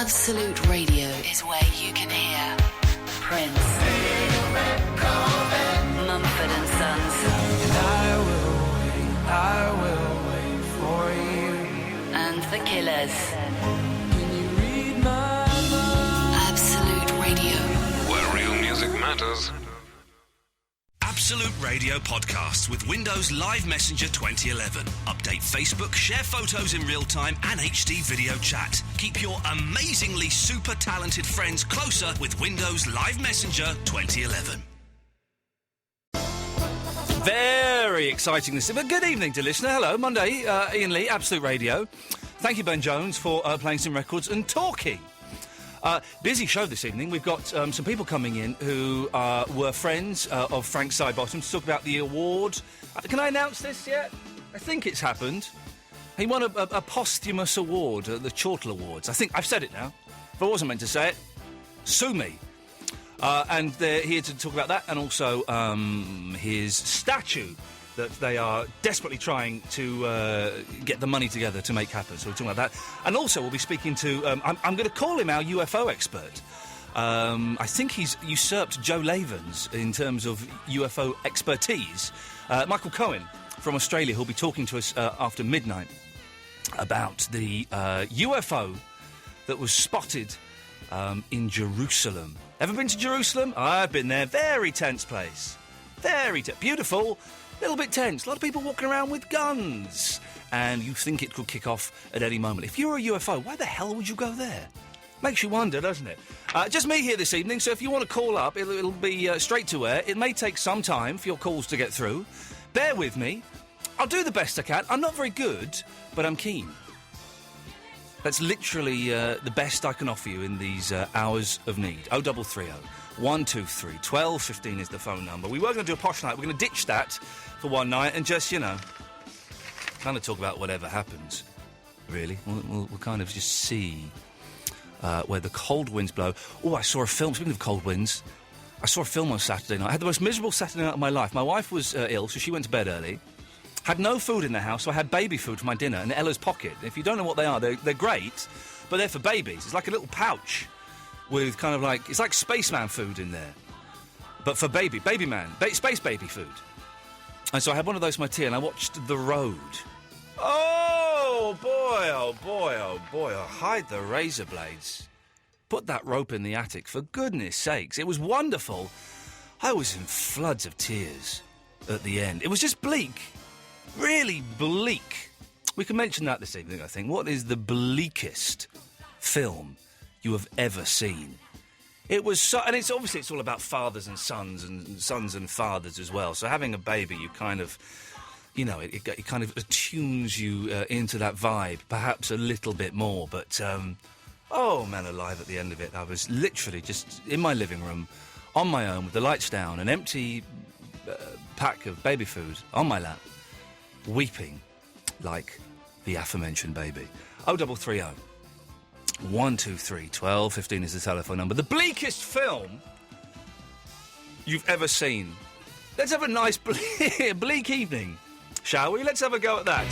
Absolute Radio is where you can hear Prince, Mumford and Sons, I will wait for you, and The Killers. Can you read my mind? Absolute Radio. Where real music matters. Absolute Radio podcasts with Windows Live Messenger 2011. Update Facebook, share photos in real time and HD video chat. Keep your amazingly super talented friends closer with Windows Live Messenger 2011. Very exciting this evening. Good evening to listener. Hello, Monday, Iain Lee, Absolute Radio. Thank you, Ben Jones, for playing some records and talking. Busy show this evening. We've got some people coming in who were friends of Frank Sidebottom to talk about the award. Can I announce this yet? I think it's happened. He won a posthumous award at the Chortle Awards. I think I've said it now. If I wasn't meant to say it, sue me. And they're here to talk about that and also his statue that they are desperately trying to get the money together to make happen. So we're talking about that. And also we'll be speaking to... I'm going to call him our UFO expert. I think he's usurped Joe Lavens in terms of UFO expertise. Michael Cohen from Australia, who'll be talking to us after midnight about the UFO that was spotted in Jerusalem. Ever been to Jerusalem? I've been there. Very tense place. Very beautiful. A little bit tense. A lot of people walking around with guns. And you think it could kick off at any moment. If you're a UFO, why the hell would you go there? Makes you wonder, doesn't it? Just me here this evening, so if you want to call up, it'll be straight to air. It may take some time for your calls to get through. Bear with me. I'll do the best I can. I'm not very good, but I'm keen. That's literally the best I can offer you in these hours of need. 0330 123 1215 is the phone number. We were going to do a posh night. We're going to ditch that for one night and just, kind of talk about whatever happens, really. We'll kind of just see where the cold winds blow. Oh, I saw a film. Speaking of cold winds, I saw a film on Saturday night. I had the most miserable Saturday night of my life. My wife was ill, so she went to bed early. Had no food in the house, so I had baby food for my dinner in Ella's pocket. If you don't know what they are, they're great, but they're for babies. It's like a little pouch with kind of like... It's like spaceman food in there, but for space baby food. And so I had one of those for my tea, and I watched The Road. Oh, boy, oh, boy, oh, boy. Oh, hide the razor blades. Put that rope in the attic, for goodness sakes. It was wonderful. I was in floods of tears at the end. It was just bleak. Really bleak. We can mention that this evening, I think. What is the bleakest film you have ever seen? It was so... And it's all about fathers and sons and fathers as well. So having a baby, you kind of... it kind of attunes you into that vibe, perhaps a little bit more. But, oh, man alive, at the end of it, I was literally just in my living room, on my own, with the lights down, an empty pack of baby food on my lap, weeping like the aforementioned baby. 0330 123 1215 is the telephone number. The bleakest film you've ever seen. Let's have a nice bleak evening, shall we? Let's have a go at that.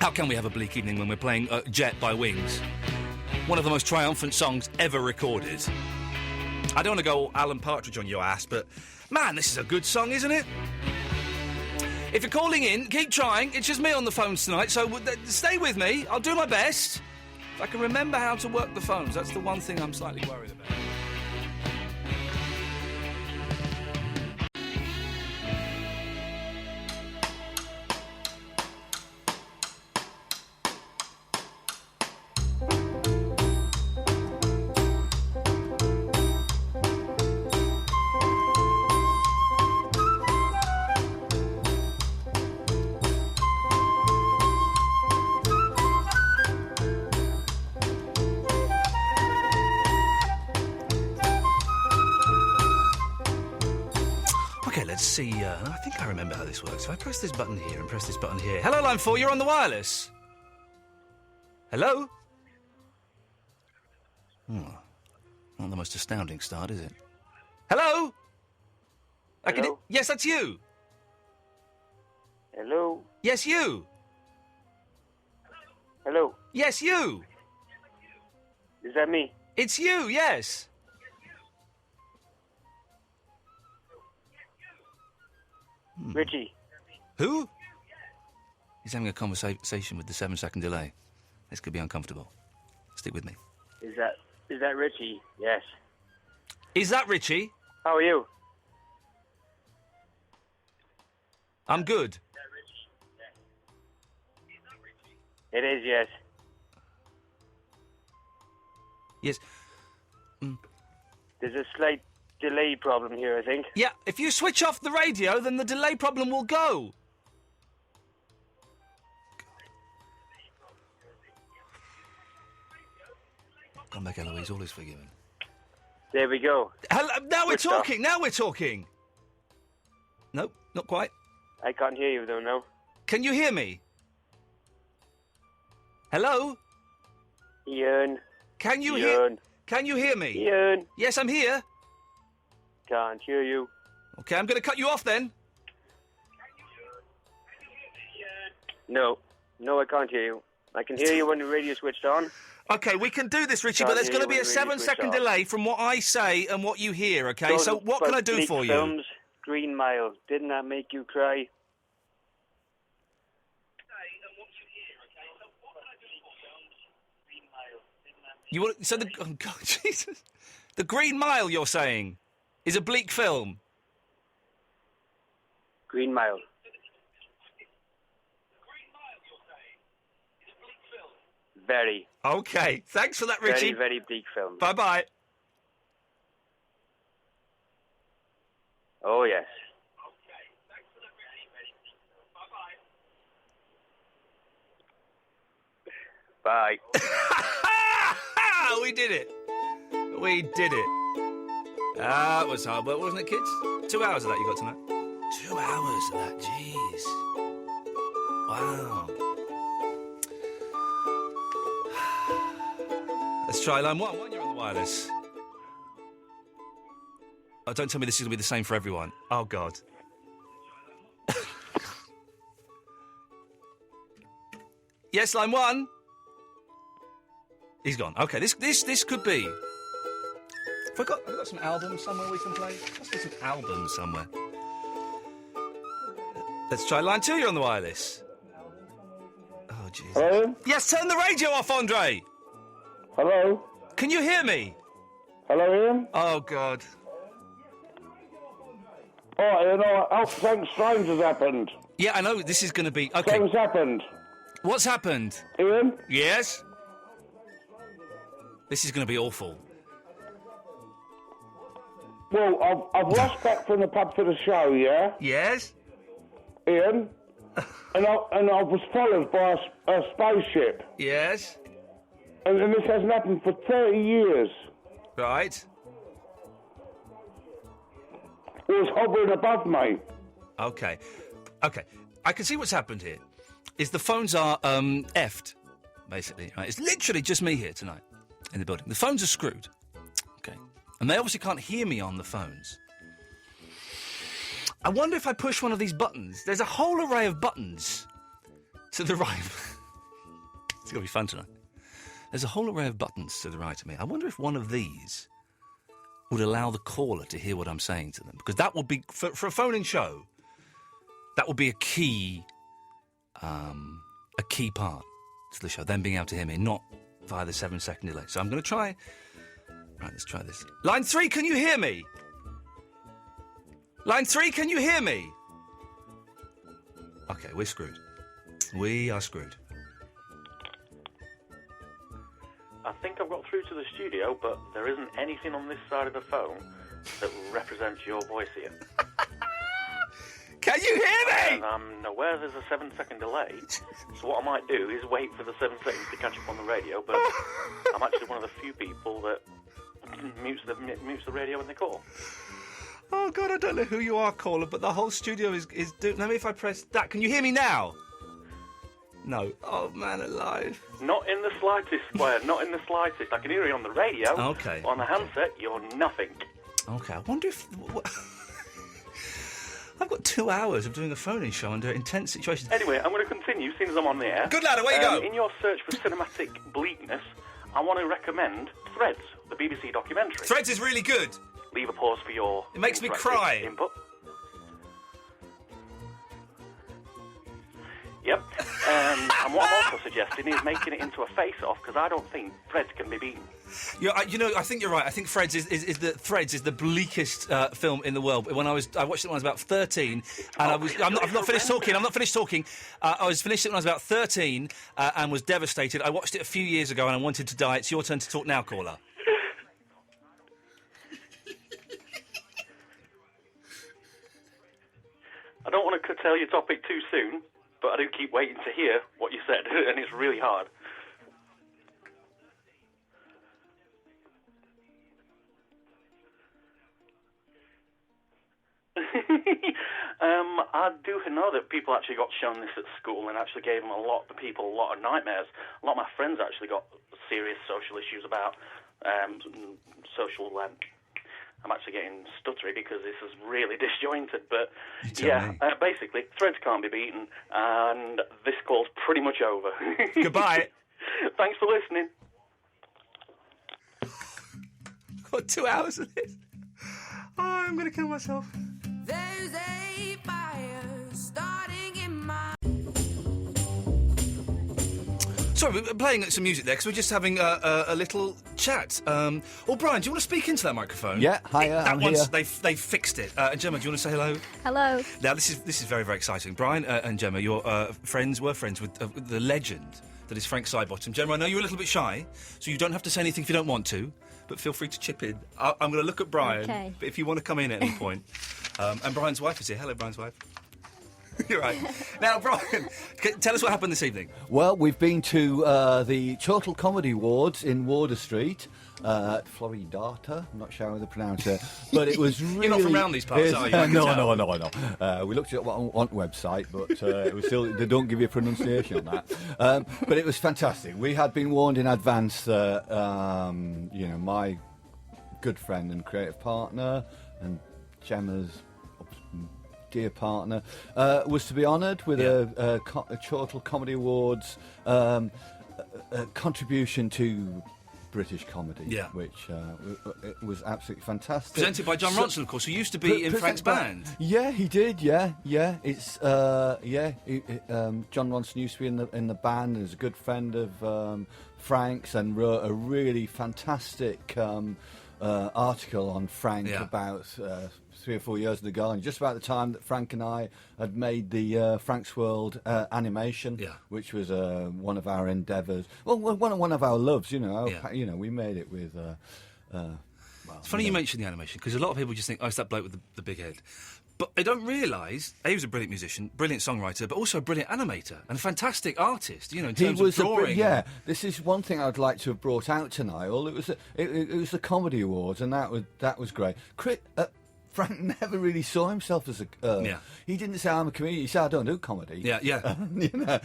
How can we have a bleak evening when we're playing Jet by Wings? One of the most triumphant songs ever recorded. I don't want to go Alan Partridge on your ass, but man, this is a good song, isn't it? If you're calling in, keep trying. It's just me on the phones tonight, so stay with me. I'll do my best. If I can remember how to work the phones, that's the one thing I'm slightly worried about. See, I think I remember how this works. If I press this button here and press this button here... Hello, line 4, you're on the wireless. Hello? Not the most astounding start, is it? Hello? Hello? Yes, that's you. Hello? Yes, you. Hello? Yes, you. Is that me? It's you, yes. Richie. Who? He's having a conversation with the 7-second delay. This could be uncomfortable. Stick with me. Is that Richie? Yes. Is that Richie? How are you? I'm good. It is, yes. Yes. There's a slight delay problem here, I think. Yeah, if you switch off the radio, then the delay problem will go. Come back, Eloise. All is forgiven. There we go. Hello, now we're Switched talking. off. Now we're talking. Nope, not quite. I can't hear you, though, now. Can you hear me? Hello? Ian. Can you hear? Ian. Can you hear me? Ian. Yes, I'm here. Can't hear you. Okay, I'm going to cut you off then. No. No, I can't hear you. I can hear you when the radio's switched on. Okay, we can do this, Richie, Can't but there's hear going to you be a when the radio's 7-second switched on. delay from what I say and what you hear, okay? Those So what can I do Bleak for you? Films, Green Mile. Didn't that make you cry? You want, so oh God, Jesus. The Green Mile, you're saying, is a bleak film? Green Mile. Very. Okay, thanks for that, Richie. Very, very bleak film. Bye-bye. Oh, yes. Bye. We did it. We did it. It was hard work, wasn't it, kids? 2 hours of that you got tonight. 2 hours of that, jeez. Wow. Let's try line one. You're on the wireless. Oh, don't tell me this is going to be the same for everyone. Oh, God. Yes, line one. He's gone. Okay, this could be. Have I got some albums somewhere we can play? Must be some albums somewhere. Let's try line two. You're on the wireless. Oh, Jesus. Hello? Yes, turn the radio off, Andre. Hello? Can you hear me? Hello, Ian? Oh, God. Oh, you know, something strange has happened. Yeah, I know this is going to be... Okay. Something's happened. What's happened? Ian? Yes? This is going to be awful. Well, I've rushed back from the pub for the show, yeah? Yes? Ian? and I was followed by a spaceship. Yes? And this hasn't happened for 30 years. Right. It was hovering above me. Okay. Okay. I can see what's happened here. Is the phones are effed, basically. Right? It's literally just me here tonight in the building. The phones are screwed. Okay. And they obviously can't hear me on the phones. I wonder if I push one of these buttons. There's a whole array of buttons to the right. It's going to be fun tonight. There's a whole array of buttons to the right of me. I wonder if one of these would allow the caller to hear what I'm saying to them. Because that would be, for a phone-in show, that would be a key part to the show, them being able to hear me, not via the 7-second delay. So I'm going to try... Right, let's try this. Line 3, can you hear me? Line 3, can you hear me? Okay, we're screwed. We are screwed. I think I've got through to the studio, but there isn't anything on this side of the phone that represents your voice here. Can you hear me? And I'm aware there's a 7-second delay, so what I might do is wait for the 7 seconds to catch up on the radio, but I'm actually one of the few people that mutes the radio when they call. Oh, God, I don't know who you are, caller, but the whole studio is doing... Let me if I press that. Can you hear me now? No. Oh, man alive. Not in the slightest, Square, not in the slightest. I can hear you on the radio. Okay. On the handset, you're nothing. Okay, I wonder if... I've got 2 hours of doing a phone-in show under intense situations. Anyway, I'm going to continue, seeing as I'm on the air. Good lad, away you go. In your search for cinematic bleakness, I want to recommend Threads, the BBC documentary. Threads is really good. Leave a pause for your... It makes me interactive cry. Input. Yep. And what I'm also suggesting is making it into a face-off, because I don't think Threads can be beaten. Yeah, I think you're right. I think Threads is the bleakest film in the world. I watched it when I was about 13, and I've not finished talking. I was finished it when I was about 13, and was devastated. I watched it a few years ago, and I wanted to die. It's your turn to talk now, caller. I don't want to curtail your topic too soon, but I do keep waiting to hear what you said, and it's really hard. I do know that people actually got shown this at school and actually gave a lot of nightmares. A lot of my friends actually got serious social issues about social... I'm actually getting stuttery because this is really disjointed, but basically, Threads can't be beaten, and this call's pretty much over. Goodbye. Thanks for listening. Got 2 hours of this. Oh, I'm going to kill myself. There's a fire starting in my... Sorry, we're playing some music there because we're just having a little chat. Brian, do you want to speak into that microphone? Yeah, hiya, I'm here. They've fixed it. And Gemma, do you want to say hello? Hello. Now, this is very, very exciting. Brian and Gemma, you're were friends with the legend that is Frank Sidebottom. Gemma, I know you're a little bit shy, so you don't have to say anything if you don't want to, but feel free to chip in. I'm going to look at Brian, but if you want to come in at any point. And Brian's wife is here. Hello, Brian's wife. You're right. Now, Brian, tell us what happened this evening. Well, we've been to the Chortle Comedy Awards in Wardour Street, Floridata. I'm not sure how to pronounce it, but it was really... You're not from around these parts, are you? No. We looked at it on the website, but it was still... They don't give you a pronunciation on that. But it was fantastic. We had been warned in advance that, my good friend and creative partner and Gemma's dear partner was to be honoured with a Chortle Comedy Awards contribution to British comedy, which it was absolutely fantastic. Presented by John Ronson, of course, who used to be in Frank's band. Yeah, he did. Yeah. It's John Ronson used to be in the band. And is a good friend of Frank's, and wrote a really fantastic article on Frank about 3 or 4 years ago, and just about the time that Frank and I had made the Frank's World animation, which was one of our endeavours. Well, one of our loves, we made it with. It's funny you mention the animation, because a lot of people just think, oh, it's that bloke with the big head. But they don't realise he was a brilliant musician, brilliant songwriter, but also a brilliant animator and a fantastic artist. In terms of drawing. This is one thing I'd like to have brought out tonight. Well, it was the Comedy Awards, and that was great. Frank never really saw himself as a... He didn't say, I'm a comedian. He said, I don't do comedy. And I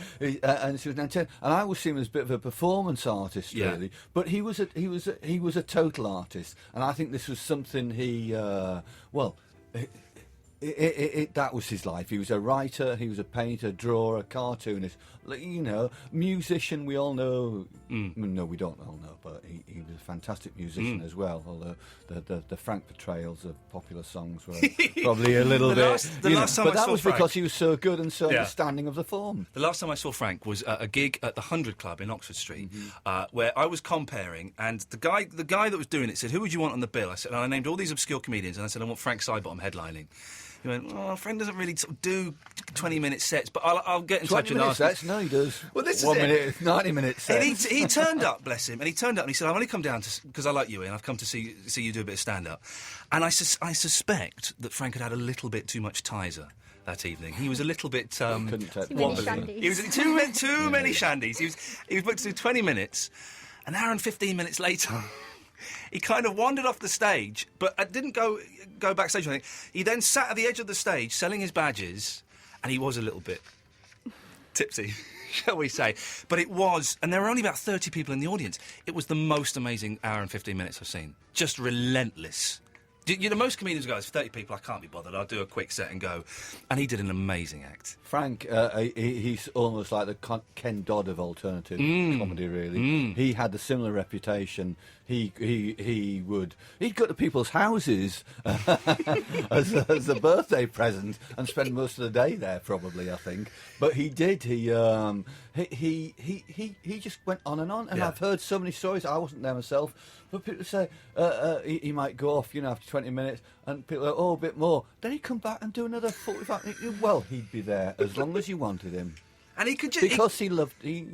always see him as a bit of a performance artist, really. But he was a total artist. And I think this was something he... that was his life. He was a writer, he was a painter, drawer, cartoonist, musician. We all know. No, we don't all know, but he was a fantastic musician as well. Although the Frank portrayals of popular songs were probably a little bit. But that was because he was so good and so understanding of the form. The last time I saw Frank was a gig at the 100 Club in Oxford Street, where I was comparing, and the guy that was doing it said, "Who would you want on the bill?" I said, and I named all these obscure comedians, and I said, "I want Frank Sidebottom headlining." He went, Frank doesn't really do 20-minute sets, but I'll get in touch and ask him. Sets? No, he does. Well, this 1 is minute, 90-minute sets. And he turned up, bless him, and he turned up and he said, I've only come down because I like you, Iain. I've come to see you do a bit of stand-up. And I suspect that Frank had had a little bit too much Tizer that evening. He was a little bit wobbly. He was too many shandies. He was booked to do 20 minutes. An hour and 15 minutes later... He kind of wandered off the stage, but didn't go backstage or anything. He then sat at the edge of the stage selling his badges, and he was a little bit tipsy, shall we say. But it was, and there were only about 30 people in the audience. It was the most amazing hour and 15 minutes I've seen. Just relentless. Most comedians go, it's 30 people, I can't be bothered, I'll do a quick set and go. And he did an amazing act. Frank, he's almost like the Ken Dodd of alternative comedy, really. He had a similar reputation. He'd go to people's houses as a birthday present and spend most of the day there, probably, I think. But he did. He just went on, and I've heard so many stories. I wasn't there myself, but people say he might go off, after 20 minutes, and people are, a bit more. Then he'd come back and do another 45 minutes. Well, he'd be there as long as you wanted him. And he could just... Because he loved it.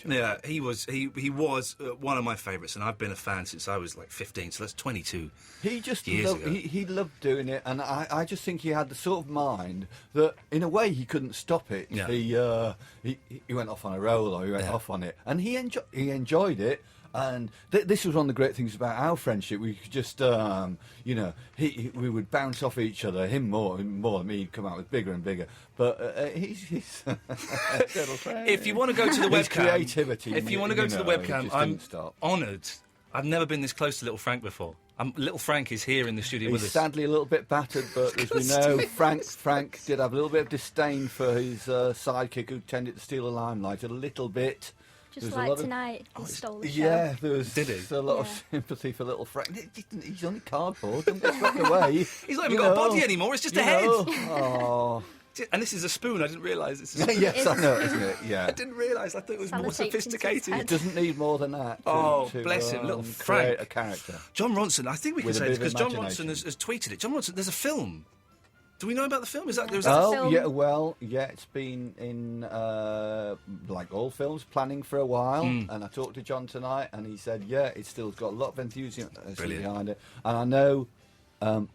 Yeah, he was one of my favourites, and I've been a fan since I was like 15, so that's 22 years ago. He loved doing it, and I just think he had the sort of mind that, in a way, he couldn't stop it. Yeah. He went off on a roll, or he went off on it, and he enjoyed it. And this was one of the great things about our friendship. We could just, we would bounce off each other. Him more than me. He'd come out with bigger and bigger. But he's if you want to go to the webcam, creativity. If you want to go to the webcam, I'm honoured. I've never been this close to Little Frank before. Little Frank is here in the studio with us. He's sadly a little bit battered, but as we know, Frank did have a little bit of disdain for his sidekick, who tended to steal the limelight a little bit. Just like tonight, he stole the show. Yeah, there was a lot of sympathy for little Frank. He's only cardboard, don't get swept away. He's not even got a body anymore, it's just a head. Oh. And this is a spoon, I didn't realise it's a spoon. Yes, I know, isn't it? Yeah. I didn't realise, I thought it was more sophisticated. It doesn't need more than that to bless him, little create Frank. a character. John Ronson, I think we can say this, because John Ronson has tweeted it. John Ronson, there's a film. Do we know about the film? Is that there was a film? It's been in like all films, planning for a while. And I talked to John tonight, and he said, it's still got a lot of enthusiasm behind it. And I know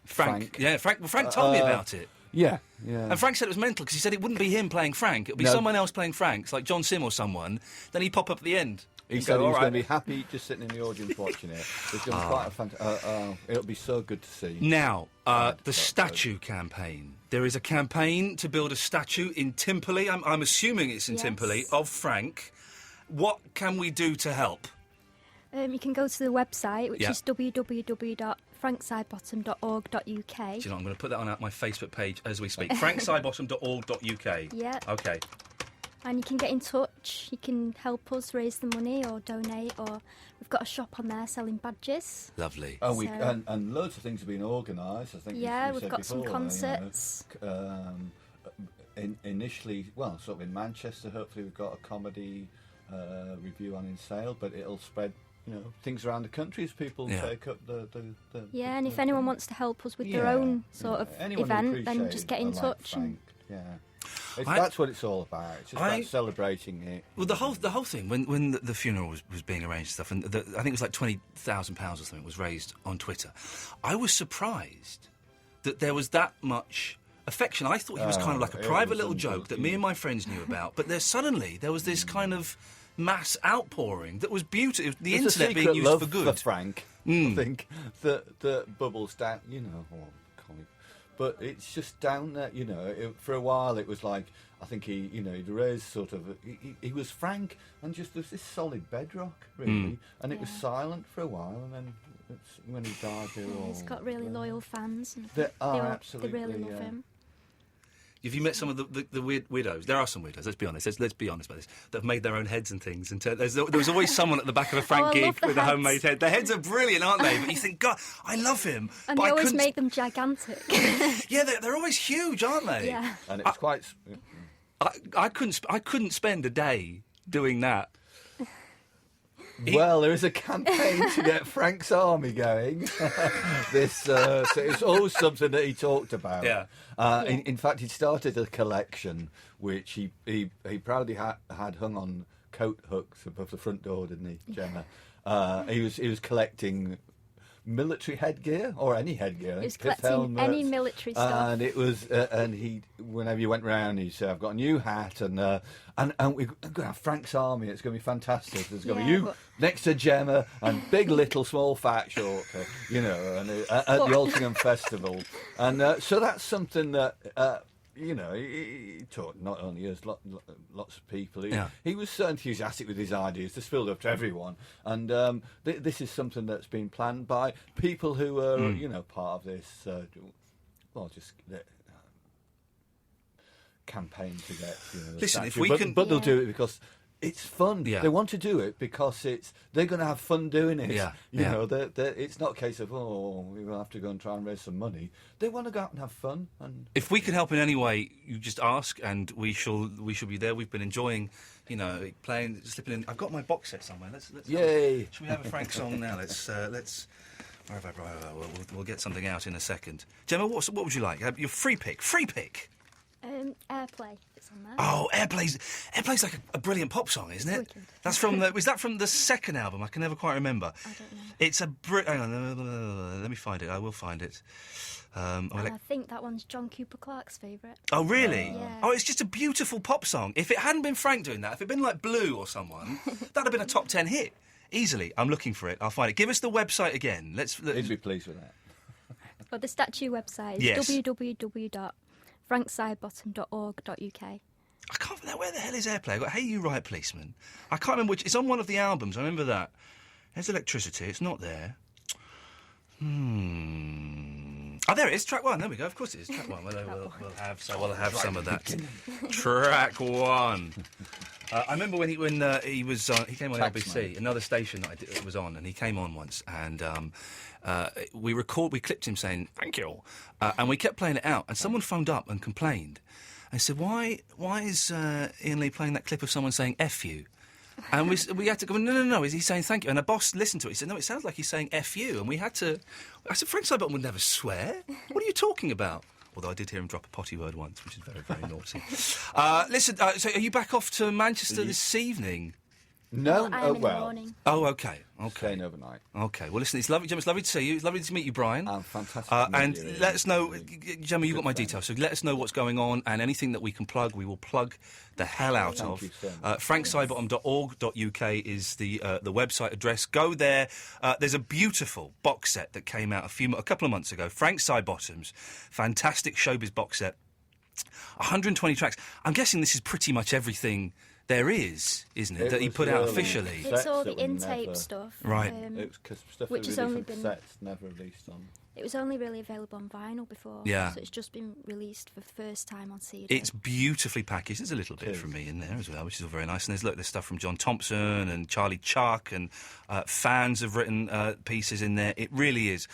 Frank. Yeah, Frank told me about it. Yeah. And Frank said it was mental because he said it wouldn't be him playing Frank; it would be someone else playing Frank, like John Sim or someone. Then he'd pop up at the end. He said he was going to be happy just sitting in the audience watching it. It's going to be quite a fantastic. It'll be so good to see. Now, the statue campaign. There is a campaign to build a statue in Timperley. I'm assuming it's in Timperley of Frank. What can we do to help? You can go to the website, which is www.franksidebottom.org.uk. Do you know, I'm going to put that on my Facebook page as we speak. franksidebottom.org.uk. Yeah. Okay. And you can get in touch. You can help us raise the money or donate, or we've got a shop on there selling badges. Lovely. And loads of things have been organised. I think. Yeah, we've got some concerts. Initially, sort of in Manchester. Hopefully, we've got a comedy review on in sale, but it'll spread. Things around the country as people take up the and if anyone wants to help us with their own sort of event, then just get in touch. That's what it's all about. It's just about celebrating it. Well, the whole thing when the funeral was being arranged and stuff, and I think it was like £20,000 or something was raised on Twitter. I was surprised that there was that much affection. I thought he was kind of like a private little joke that me and my friends knew about. But there was this kind of mass outpouring that was beautiful. The internet being used for good. For Frank, I think that bubbles down. But it's just down there, for a while it was like, I think he'd raised sort of, he was Frank, and just there's this solid bedrock, really, and it was silent for a while, and then when he died, he's got really loyal fans. And they really love him. Have you met some of the weird weirdos? There are some weirdos, let's be honest. Let's be honest about this. That have made their own heads and things. And there was always someone at the back of a Frank gig with a homemade head. Their heads are brilliant, aren't they? But you think, God, I love him. And they always make them gigantic. Yeah, they're always huge, aren't they? Yeah. And it's quite... I couldn't spend a day doing that. Well, there is a campaign to get Frank's Army going. So it's always something that he talked about. Yeah. In fact, he started a collection which he proudly had hung on coat hooks above the front door, didn't he, Gemma? He was collecting military headgear or any headgear. He was collecting any military stuff. And it was, and he, whenever you went round, he said, "I've got a new hat, and we're going to have Frank's Army. It's going to be fantastic. There's going to be you next to Gemma and big, little, small, fat, short, and at the Altrincham Festival." And so that's something that you know, he taught not only us, lots of people. Yeah. He was so enthusiastic with his ideas, just filled up to everyone. And this is something that's been planned by people who are, you know, part of this, campaign to get, you know, the Listen, if statue. we can... But they'll do it because... It's fun. Yeah. They want to do it because they're going to have fun doing it. Yeah. You know, it's not a case of, we will have to go and try and raise some money. They want to go out and have fun. And if we can help in any way, you just ask, and we shall be there. We've been enjoying, you know, playing, slipping in. I've got my box set somewhere. Let's Yay! Should we have a Frank song now? Let's. Where have I brought it? We'll get something out in a second. Gemma, what would you like? Your free pick. Airplay. It's on there. Oh, Airplay's like a brilliant pop song, isn't it? Wicked. That's from was that from the second album? I can never quite remember. I don't know. It's a hang on, let me find it. I will find it. I think that one's John Cooper Clarke's favourite. Oh, really? Yeah. Oh, it's just a beautiful pop song. If it hadn't been Frank doing that, if it'd been like Blue or someone, that'd have been a top 10 hit. Easily. I'm looking for it. I'll find it. Give us the website again. Let's He'd be pleased with that. Well, the statue website is Yes. www.franksidebottom.org.uk. I can't remember. Where the hell is Airplay? I got Hey You Right Policeman. I can't remember which. It's on one of the albums. I remember that. There's Electricity. It's not there. Oh, there it is. Track 1. There we go. Of course it is. Track 1. We'll have some of that. Track 1. I remember when he came on LBC, another station that I was on, and he came on once, and we clipped him saying thank you, and we kept playing it out, and someone phoned up and complained, and said why is Iain Lee playing that clip of someone saying F you? And we had to go, no, is he saying thank you? And the boss listened to it. He said, no, it sounds like he's saying F you. And we had to... I said, Frank Sidebottom would never swear. What are you talking about? Although I did hear him drop a potty word once, which is very, very naughty. Listen, so are you back off to Manchester this evening? No, I am in the morning. Oh, okay. Staying overnight. Okay, well, listen, it's lovely, Gemma, it's lovely to see you. It's lovely to meet you, Brian. Fantastic. And let us know, Gemma, you got my details, so let us know what's going on, and anything that we can plug, we will plug the hell out of. Thank you so much. franksidebottom.org.uk is the website address. Go there. There's a beautiful box set that came out a couple of months ago. Frank Sidebottom's fantastic showbiz box set. 120 tracks. I'm guessing this is pretty much everything there is, isn't it, that he put out officially? It's all the in-tape stuff. Right. It was 'cause stuff which has only been... sets never released on. It was only really available on vinyl before. Yeah. So it's just been released for the first time on CD. It's beautifully packaged. There's a little bit from me in there as well, which is all very nice. And there's stuff from John Thompson and Charlie Chuck, and fans have written pieces in there. It really is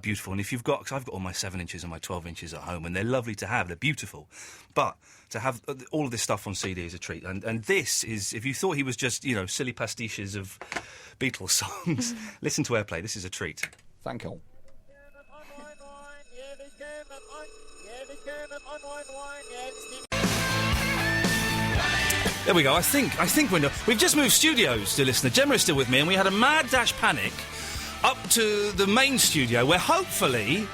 beautiful. And if you've got... Because I've got all my 7 inches and my 12 inches at home, and they're lovely to have. They're beautiful. But to have all of this stuff on CD is a treat. And this is... If you thought he was just, you know, silly pastiches of Beatles songs, listen to Airplay. This is a treat. Thank you. There we go. I think we've just moved studios, dear listener. Gemma is still with me, and we had a mad dash panic up to the main studio, where hopefully,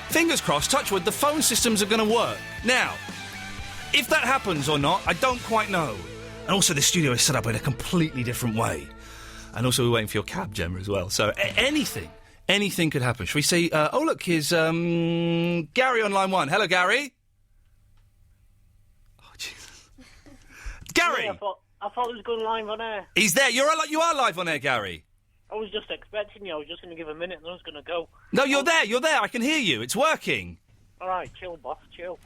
fingers crossed, touch wood, the phone systems are going to work. Now, if that happens or not, I don't quite know. And also, the studio is set up in a completely different way. And also, we're waiting for your cab, Gemma, as well. So anything could happen. Shall we see? Oh, look, here's Gary on line 1. Hello, Gary. Oh, Jesus. Gary! Yeah, I thought it was going live on air. He's there. You are live on air, Gary. I was just expecting you. I was just going to give a minute and I was going to go. No, you're there. You're there. I can hear you. It's working. All right, chill, boss, chill.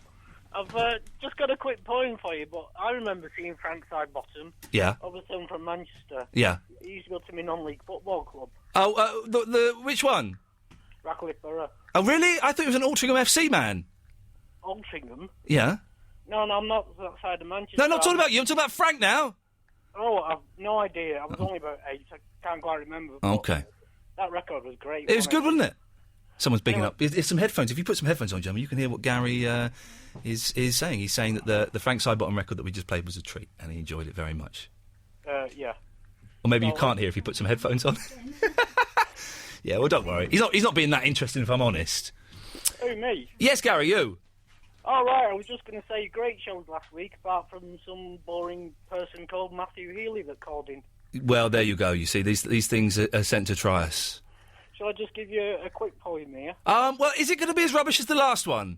I've just got a quick poem for you, but I remember seeing Frank Sidebottom. Yeah. Obviously, I'm from Manchester. Yeah. He used to go to my non-league football club. Oh, the which one? Rackliffe Borough. Oh, really? I thought it was an Altrincham FC man. Altrincham? Yeah. No, I'm not that side of Manchester. No, I'm not talking about you. I'm talking about Frank now. Oh, I've no idea. I was only about 8. I can't quite remember. Okay. That record was great. It was good, wasn't it? Someone's bigging up. It's some headphones. If you put some headphones on, Gemma, you can hear what Gary is saying. He's saying that the Frank Sidebottom record that we just played was a treat, and he enjoyed it very much. Yeah. Or maybe you can't hear if you put some headphones on. Yeah, well, don't worry. He's not being that interesting, if I'm honest. Who, me? Yes, Gary, you. Oh, right, I was just going to say great shows last week, apart from some boring person called Matthew Healy that called in. Well, there you go. You see, these things are sent to try us. Shall I just give you a quick poem here? Well, is it going to be as rubbish as the last one?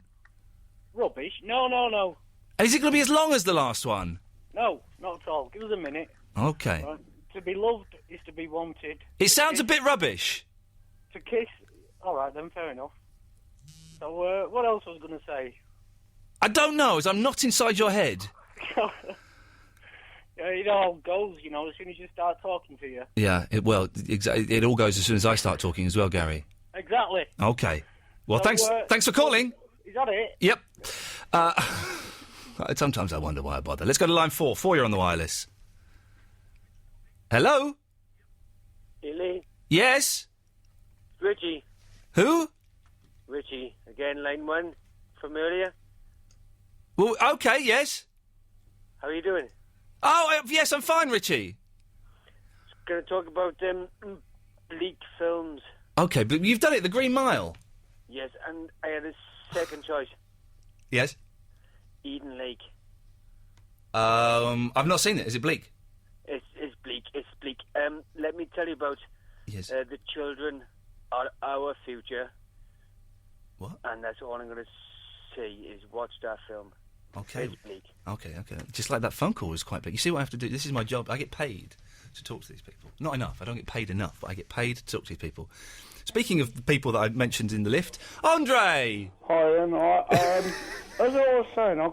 Rubbish? No. And is it going to be as long as the last one? No, not at all. Give us a minute. Okay. Right. To be loved is to be wanted. It sounds a bit rubbish. To kiss... All right, then, fair enough. So, what else was I going to say? I don't know, as I'm not inside your head. Yeah, it all goes, as soon as you start talking to you. Yeah, it all goes as soon as I start talking as well, Gary. Exactly. Okay. Well, So, thanks for calling. Is that it? Yep. Sometimes I wonder why I bother. Let's go to line 4. 4, you're on the wireless. Hello? Elaine, Yes? Richie. Who? Richie, again, line 1 from earlier. Well, okay, yes. How are you doing? Oh, yes, I'm fine, Richie. Going to talk about bleak films. Okay, but you've done it, The Green Mile. Yes, and I had a second choice. Yes? Eden Lake. I've not seen it. Is it bleak? It's bleak. It's bleak. Let me tell you about the children are our future. What? And that's all I'm going to say is watch that film. Okay. It's bleak. Okay. Just like that phone call was quite bleak. You see what I have to do? This is my job. I get paid to talk to these people. Not enough. I don't get paid enough, but I get paid to talk to these people. Speaking of the people that I mentioned in the lift, Andre! Hi, Ian. As I was saying, I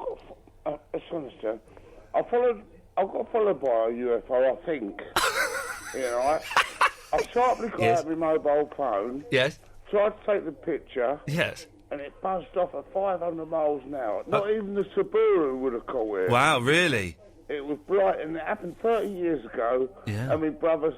got followed by a UFO, I think. I sharply got out my mobile phone. Yes. Tried to take the picture. Yes. And it buzzed off at 500 miles an hour. Not even the Subaru would have caught it. Wow, really? It was bright, and it happened 30 years ago. Yeah. And my brother,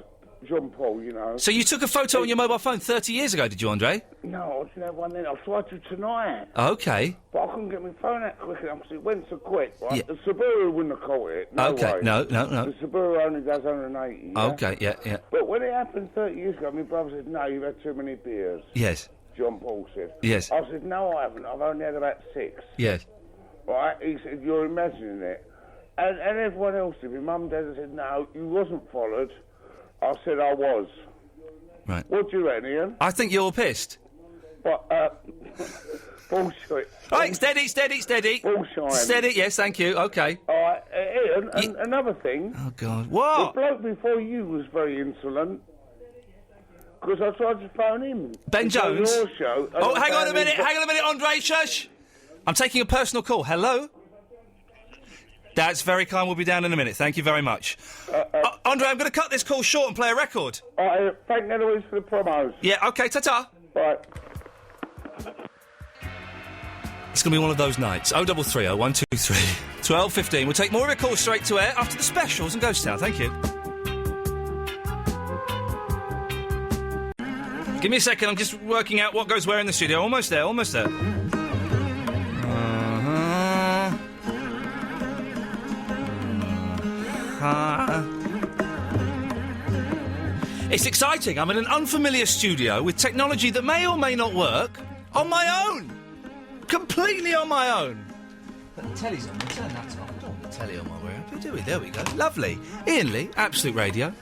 John Paul, So you took a photo on your mobile phone 30 years ago, did you, Andre? No, I didn't have one then. I tried to tonight. Okay. But I couldn't get my phone out quick enough because it went so quick, right? Yeah. The Subaru wouldn't have caught it. No Okay, way. no. The Subaru only does 180. Yeah? Okay, yeah. But when it happened 30 years ago, my brother said, no, you've had too many beers. Yes. John Paul said. Yes. I said, no, I haven't. I've only had about 6. Yes. Right? He said, you're imagining it. And everyone else did. My mum and dad said, no, you wasn't followed. I said, I was. Right. What do you reckon, Ian? I think you're pissed. What, bullshit. Right, steady. Bullshine. Steady, yes, thank you, okay. All right, Ian, another thing. Oh, God. What? The bloke before you was very insolent. Because I tried to phone him. Ben Jones? Your show. Oh, hang on a minute, Andre, shush. I'm taking a personal call. Hello? That's very kind. We'll be down in a minute. Thank you very much. Andre, I'm going to cut this call short and play a record. Thank Eloise for the promos. Yeah, OK, ta-ta. Right. It's going to be one of those nights. 0330 123 1215. We'll take more of your calls straight to air after the specials and Ghost Town. Thank you. Give me a second. I'm just working out what goes where in the studio. Almost there. It's exciting. I'm in an unfamiliar studio with technology that may or may not work on my own. Completely on my own. But the telly's on. We'll turn that off. I don't want the telly on while we're up. Do we? There we go. Lovely. Iain Lee, Absolute Radio.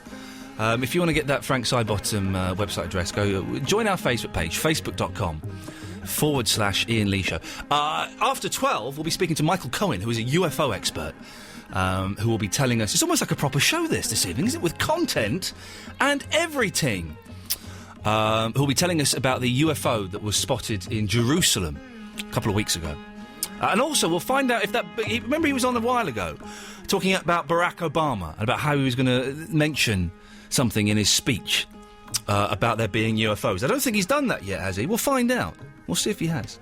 If you want to get that Frank Sidebottom website address, go join our Facebook page, facebook.com/Iain Lee Show. After 12, we'll be speaking to Michael Cohen, who is a UFO expert, who will be telling us... It's almost like a proper show this evening, isn't it? With content and everything. Who will be telling us about the UFO that was spotted in Jerusalem a couple of weeks ago. And also, we'll find out if that... Remember, he was on a while ago talking about Barack Obama and about how he was going to mention something in his speech about there being UFOs. I don't think he's done that yet, has he? We'll find out. We'll see if he has.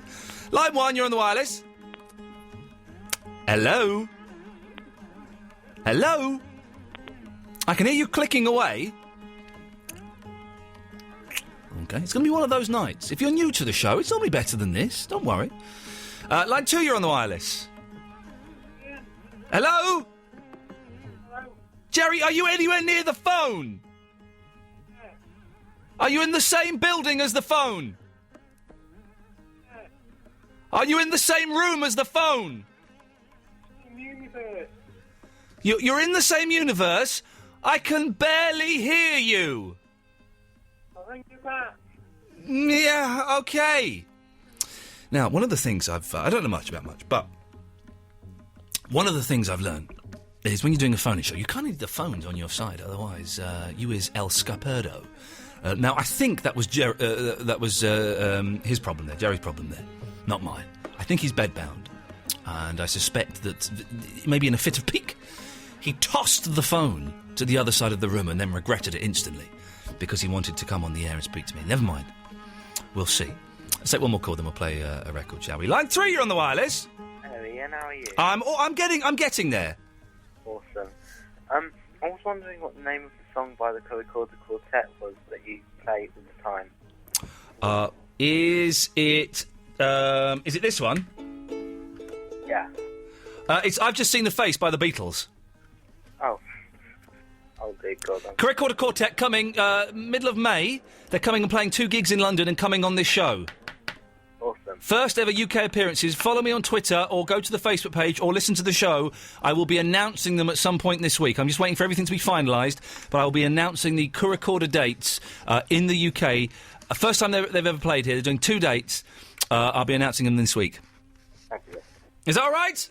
Line 1, you're on the wireless. Hello? Hello? I can hear you clicking away. Okay, it's going to be one of those nights. If you're new to the show, it's normally better than this. Don't worry. Line 2, you're on the wireless. Hello? Jerry, are you anywhere near the phone? Are you in the same building as the phone? Are you in the same room as the phone? You're in the same universe? I can barely hear you. I'll ring you back. Yeah, okay. Now, one of the things I don't know much about much, but One of the things I've learned is when you're doing a phone show, you can't need the phones on your side, otherwise you is El Scaperdo. Now, I think that was his problem there, Jerry's problem there, not mine. I think he's bedbound, and I suspect that maybe in a fit of pique, he tossed the phone to the other side of the room and then regretted it instantly because he wanted to come on the air and speak to me. Never mind. We'll see. Let's take one more call, then we'll play a record, shall we? Line 3, you're on the wireless. Hello, Ian. How are you? I'm getting there. Awesome. I was wondering what the name of the song by the Colour-Quarter Quartet was that you play all the time. Is it this one? Yeah. It's I've Just Seen the Face by the Beatles. Oh. Oh, good God. Colour-Quarter Quartet coming middle of May. They're coming and playing 2 gigs in London and coming on this show. Awesome. First ever UK appearances. Follow me on Twitter or go to the Facebook page or listen to the show. I will be announcing them at some point this week. I'm just waiting for everything to be finalised, but I will be announcing the Colour-Quarter dates in the UK. First time they've ever played here. They're doing 2 dates. I'll be announcing them this week. Fabulous. Is that all right?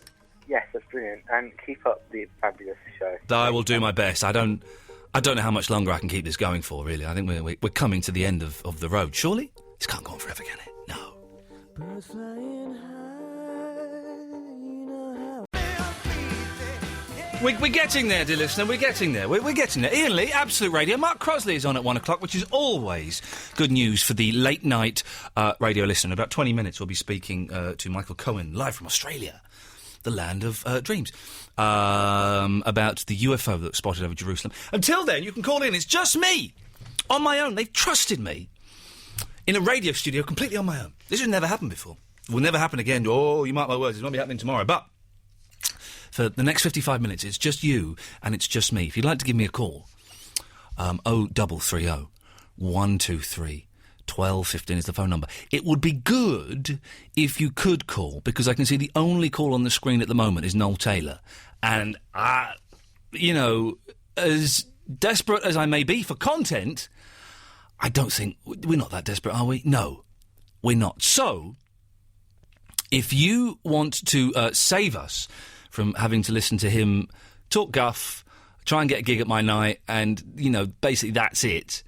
Yes, that's brilliant. And keep up the fabulous show. I will do my best. I don't know how much longer I can keep this going for, really. I think we're coming to the end of the road. Surely? This can't go on forever, can it? No. We're getting there, dear listener. We're getting there. We're getting there. Iain Lee, Absolute Radio. Mark Crosley is on at 1 o'clock, which is always good news for the late night radio listener. In about 20 minutes, we'll be speaking to Michael Cohen, live from Australia, the land of dreams, about the UFO that was spotted over Jerusalem. Until then, you can call in. It's just me, on my own. They've trusted me in a radio studio completely on my own. This has never happened before. It will never happen again. Oh, you mark my words, it won't be happening tomorrow. But for the next 55 minutes, it's just you and it's just me. If you'd like to give me a call, 0330 123 1215 is the phone number. It would be good if you could call, because I can see the only call on the screen at the moment is Noel Taylor. And, as desperate as I may be for content, I don't think... We're not that desperate, are we? No, we're not. So, if you want to save us from having to listen to him talk guff, try and get a gig at my night, and, basically that's it...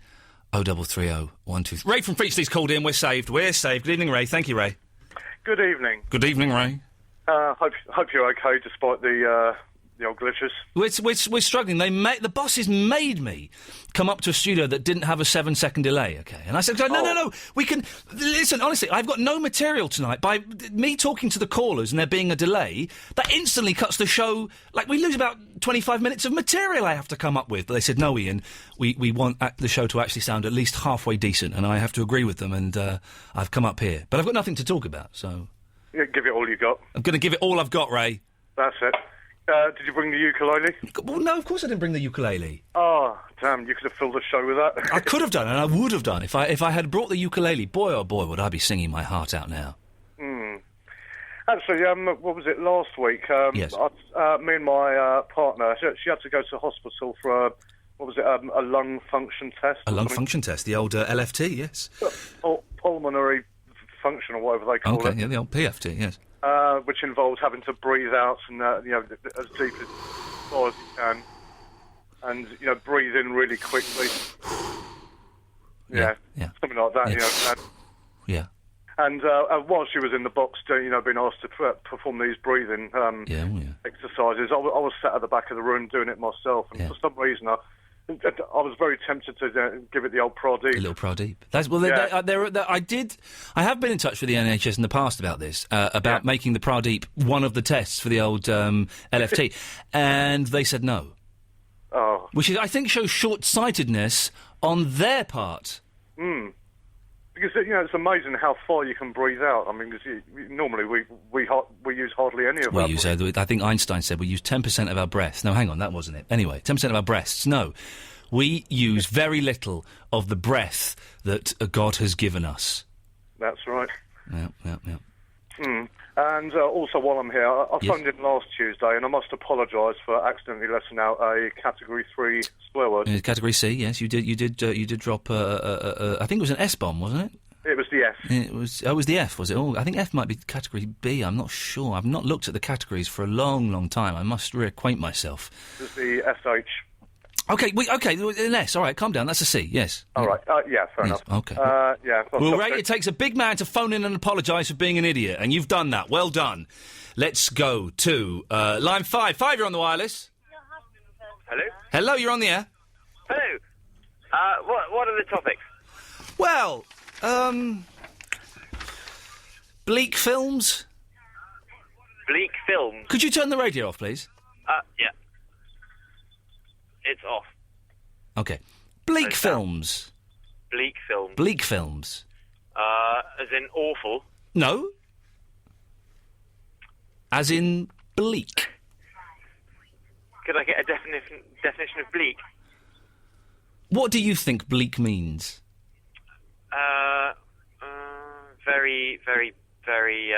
0330 123. Ray from Freechley's called in. We're saved. We're saved. Good evening, Ray. Thank you, Ray. Good evening. Good evening, Ray. Hope you're okay despite the old glitches. We're struggling. The bosses made me come up to a studio that didn't have a 7-second delay, okay? And I said, no, we can... Listen, honestly, I've got no material tonight. By me talking to the callers and there being a delay, that instantly cuts the show... Like, we lose about 25 minutes of material I have to come up with. But they said, no, Ian, we want the show to actually sound at least halfway decent, and I have to agree with them, and I've come up here. But I've got nothing to talk about, so... Yeah, give it all you got. I'm going to give it all I've got, Ray. That's it. Did you bring the ukulele? Well, no, of course I didn't bring the ukulele. Oh, damn, you could have filled the show with that. I could have done, and I would have done. If I had brought the ukulele, boy, oh boy, would I be singing my heart out now. Actually, what was it, last week? Yes. Me and my partner, she had to go to hospital for, a lung function test? A lung function test, the old LFT, yes. Pulmonary function, or whatever they call it. Okay, yeah, the old PFT, yes. Which involves having to breathe out and as deep as far as you can, and breathe in really quickly. Yeah, something like that. Yeah. Yeah. And while she was in the box, being asked to perform these breathing exercises, I was sat at the back of the room doing it myself, and for some reason I was very tempted to give it the old Pradeep. A little Pradeep. I have been in touch with the NHS in the past about this, about making the Pradeep one of the tests for the old LFT, and they said no. Oh. Which I think shows short-sightedness on their part. Because it's amazing how far you can breathe out. I mean, because normally we use hardly any of I think Einstein said we use 10% of our breaths. No, hang on, that wasn't it. Anyway, 10% of our breaths. No, we use very little of the breath that God has given us. That's right. Yeah. And also, while I'm here, I phoned in last Tuesday, and I must apologise for accidentally letting out a Category 3 swear word. Category C, yes, you did drop I think it was an S-bomb, wasn't it? It was the S. It was the F, was it? Oh, I think F might be category B. I'm not sure. I've not looked at the categories for a long, long time. I must reacquaint myself. There's the SH. Okay, an S. All right, calm down. That's a C. Yes. All right. Yeah, fair Yes, enough. okay. Yeah. Well, Ray, it takes a big man to phone in and apologise for being an idiot, and you've done that. Well done. Let's go to line 5. 5, you're on the wireless. Hello? Hello, you're on the air. Hello. What are the topics? Well, bleak films. Bleak films? Could you turn the radio off, please? Yeah. It's off. Okay. Bleak films. Bleak films? Bleak films. As in awful? No. As in bleak. Could I get a definition of bleak? What do you think bleak means? Very, very, very,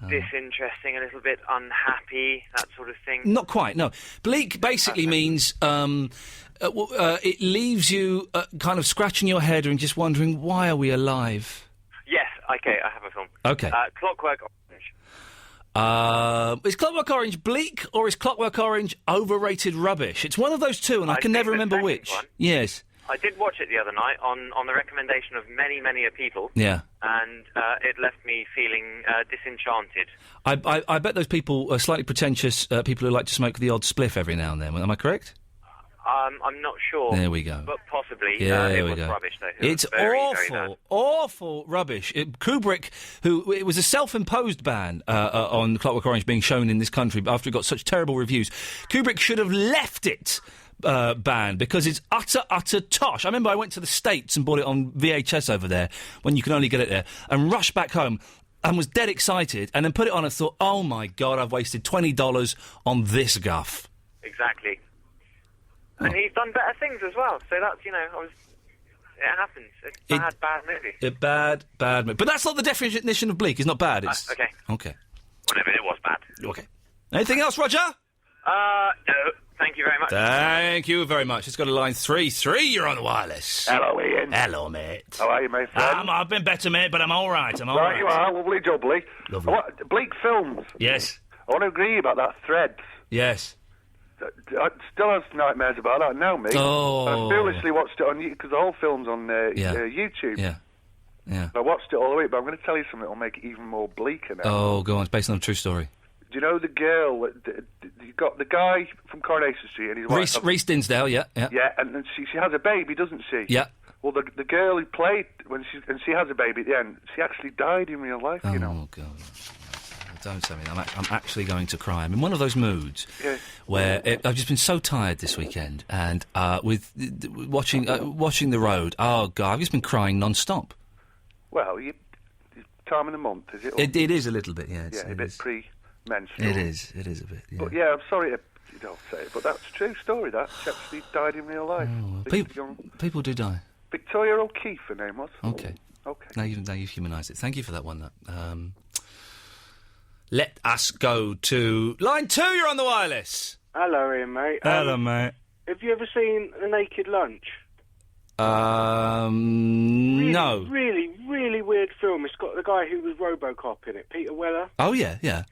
disinteresting, a little bit unhappy, that sort of thing. Not quite, no. Bleak basically means it leaves you kind of scratching your head and just wondering, why are we alive? Yes, okay, I have a film. Okay. Clockwork Orange. Is Clockwork Orange bleak or is Clockwork Orange overrated rubbish? It's one of those two, and I can never remember which. One. Yes. I did watch it the other night on the recommendation of many, many people. Yeah. And it left me feeling disenchanted. I bet those people are slightly pretentious people who like to smoke the odd spliff every now and then. Am I correct? I'm not sure. There we go. But possibly. Yeah, it there we was go. rubbish, though. It's very, awful, very bad. awful rubbish. Kubrick, it was a self-imposed ban on Clockwork Orange being shown in this country after it got such terrible reviews. Kubrick should have left it banned because it's utter tosh. I remember I went to the States and bought it on VHS over there when you can only get it there, and rushed back home and was dead excited, and then put it on and thought, oh my God, I've wasted $20 on this guff. Exactly. And he's done better things as well. So that's, it happens. It's bad movie. Bad movie. But that's not the definition of bleak. It's not bad. It's okay. Okay. Whatever, it was bad. Okay. Anything else, Roger? No. Thank you very much. Thank you very much. It's got a line 3. 3, you're on the wireless. Hello, Ian. Hello, mate. How are you, mate? I've been better, mate, but I'm all right. I'm all right. Right, you are. Lovely jubbly. Lovely. Bleak films. Yes. I want to agree about that Threads. Yes. I still have nightmares about that now, mate. Oh. I foolishly watched it on because the whole film's on YouTube. Yeah. Yeah. I watched it all the way, but I'm going to tell you something that'll make it even more bleaker now. Oh, go on. It's based on a true story. Do you know the girl? You got the guy from Coronation Street and his wife. Reece Dinsdale, yeah. Yeah, and she has a baby, doesn't she? Yeah. Well, the girl who played she has a baby at the end, she actually died in real life. You know. Oh God. Don't tell me that. I'm actually going to cry. I'm in one of those moods where I've just been so tired this weekend, and with watching The Road. Oh God, I've just been crying non-stop. Well, time of the month, is it? It is a little bit, yeah. A bit pre-menstrual. It is a bit. Yeah. But yeah, I'm sorry you don't say it, but that's a true story. That she actually died in real life. People do die. Victoria O'Keeffe, her name was. Okay. Okay. Now you've humanised it. Thank you for that one. Let us go to line 2. You're on the wireless. Hello, Ian, mate. Hello, mate. Have you ever seen A Naked Lunch? No. Really, really weird film. It's got the guy who was RoboCop in it, Peter Weller. Oh, yeah.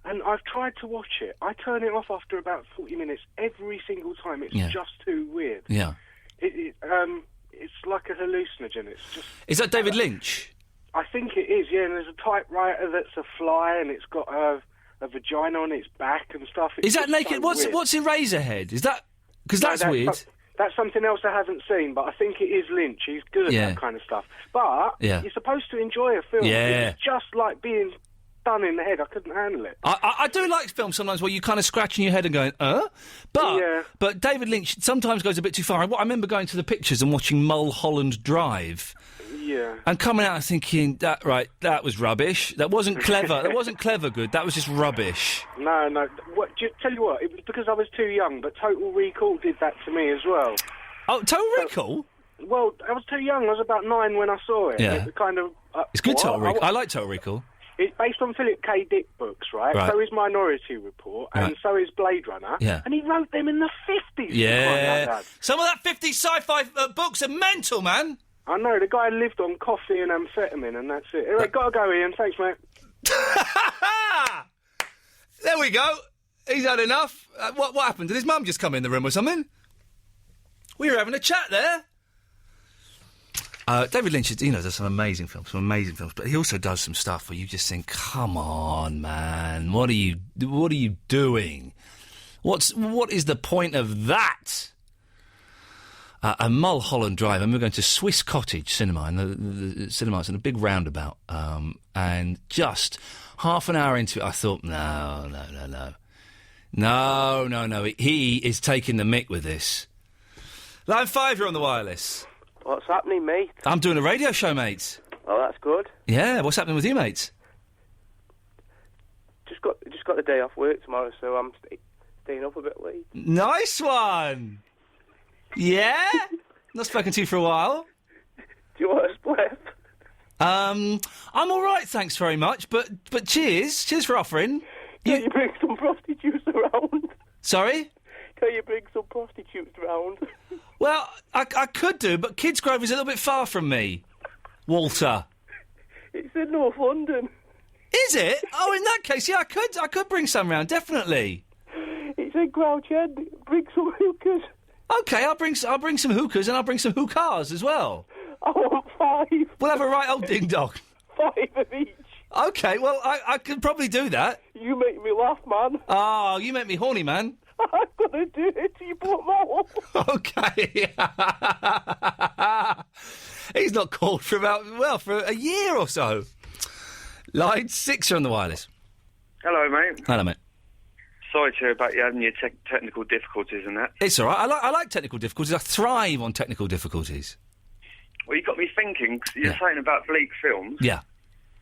And I've tried to watch it. I turn it off after about 40 minutes every single time. It's just too weird. Yeah. It's like a hallucinogen. It's just. Is that David Lynch? I think it is, yeah, and there's a typewriter that's a fly, and it's got a vagina on its back and stuff. Is that naked? So what's Eraserhead? Is that... Because that's weird. That's something else I haven't seen, but I think it is Lynch. He's good at that kind of stuff. But you're supposed to enjoy a film. Yeah. It's just like being done in the head. I couldn't handle it. I do like films sometimes where you kind of scratching your head and going, But David Lynch sometimes goes a bit too far. I remember going to the pictures and watching Mulholland Drive. Yeah. And coming out and thinking, that was rubbish. That wasn't clever. That wasn't clever good. That was just rubbish. No. Tell you what, it was because I was too young, but Total Recall did that to me as well. Oh, Total Recall? Well, I was too young. I was about 9 when I saw it. Yeah. It kind of... it's good, Total Recall. I like Total Recall. It's based on Philip K. Dick books, right? So is Minority Report, and so is Blade Runner. Yeah. And he wrote them in the 50s. Yeah. Some of that 50s sci-fi books are mental, man. I know, the guy lived on coffee and amphetamine, and that's it. Anyway, gotta go, Ian. Thanks, mate. There we go. He's had enough. What happened? Did his mum just come in the room or something? We were having a chat there. David Lynch, does some amazing films, but he also does some stuff where you just think, come on, man, what are you doing? What is the point of that? A Mulholland Drive, and we're going to Swiss Cottage Cinema, and the cinema's in a big roundabout, and just half an hour into it, I thought, no, he is taking the mick with this. Line 5, you're on the wireless. What's happening, mate? I'm doing a radio show, mate. Oh, that's good. Yeah, what's happening with you, mate? Just got the day off work tomorrow, so I'm staying up a bit late. Nice one! Yeah? Not spoken to you for a while. Do you want a split? I'm all right, thanks very much, but cheers. Cheers for offering. Can you bring some prostitutes around? Sorry? Can you bring some prostitutes around? Well, I could do, but Kidsgrove is a little bit far from me, Walter. It's in North London. Is it? Oh, in that case, yeah, I could bring some round, definitely. It's in Grouch End. Bring some hookers. Okay, I'll bring some hookers and I'll bring some hookahs as well. I want 5. We'll have a right old ding-dong. 5 of each. Okay, well, I could probably do that. You make me laugh, man. Oh, you make me horny, man. I'm gonna do it to you, put more. Okay. He's not called for for a year or so. Line 6, you're on the wireless. Hello, mate. Hello, mate. Sorry to hear about you having your technical difficulties and that. It's all right. I like technical difficulties. I thrive on technical difficulties. Well, you got me thinking, because you're saying about bleak films. Yeah.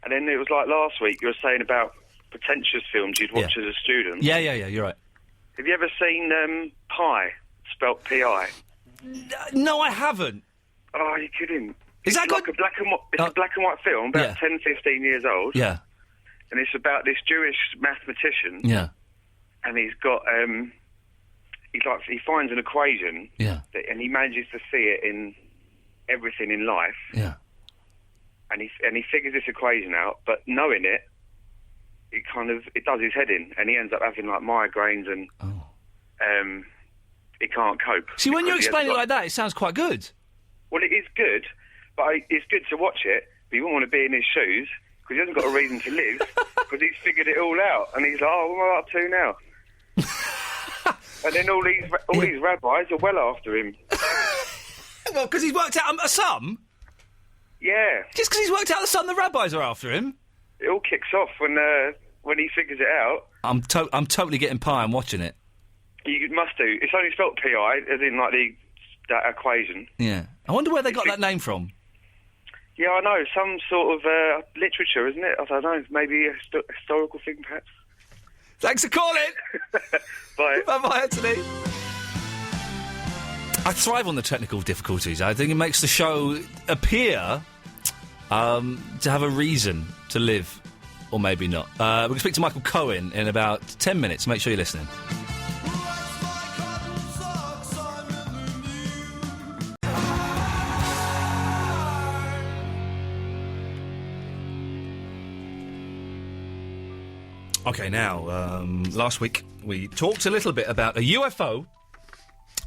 And then it was like last week, you were saying about pretentious films you'd watch as a student. Yeah, you're right. Have you ever seen Pi, spelt P-I? No, I haven't. Oh, you're kidding. Is that like good? It's a black and white film, about 10, 15 years old. Yeah. And it's about this Jewish mathematician. Yeah. And he's got, he finds an equation. Yeah. And he manages to see it in everything in life. Yeah. And he figures this equation out, but knowing it, it does his head in, and he ends up having like migraines and he can't cope. See, when you explain it like that, it sounds quite good. Well, it is good, but it's good to watch it, but you wouldn't want to be in his shoes because he hasn't got a reason to live because he's figured it all out, and he's like, oh, what am I up to now? And then all these rabbis are well after him. Well, because he's worked out a sum? Yeah. Just because he's worked out the sum, the rabbis are after him? It all kicks off when he figures it out. I'm totally getting Pi and watching it. You must do. It's only spelt P-I, as in like that equation. Yeah. I wonder where they got that name from. Yeah, I know. Some sort of literature, isn't it? I don't know. Maybe a historical thing, perhaps. Thanks for calling. Bye. Bye-bye, Anthony. I thrive on the technical difficulties. I think it makes the show appear to have a reason to live, or maybe not. We're going to speak to Michael Cohen in about 10 minutes. Make sure you're listening. Okay, now, last week we talked a little bit about a UFO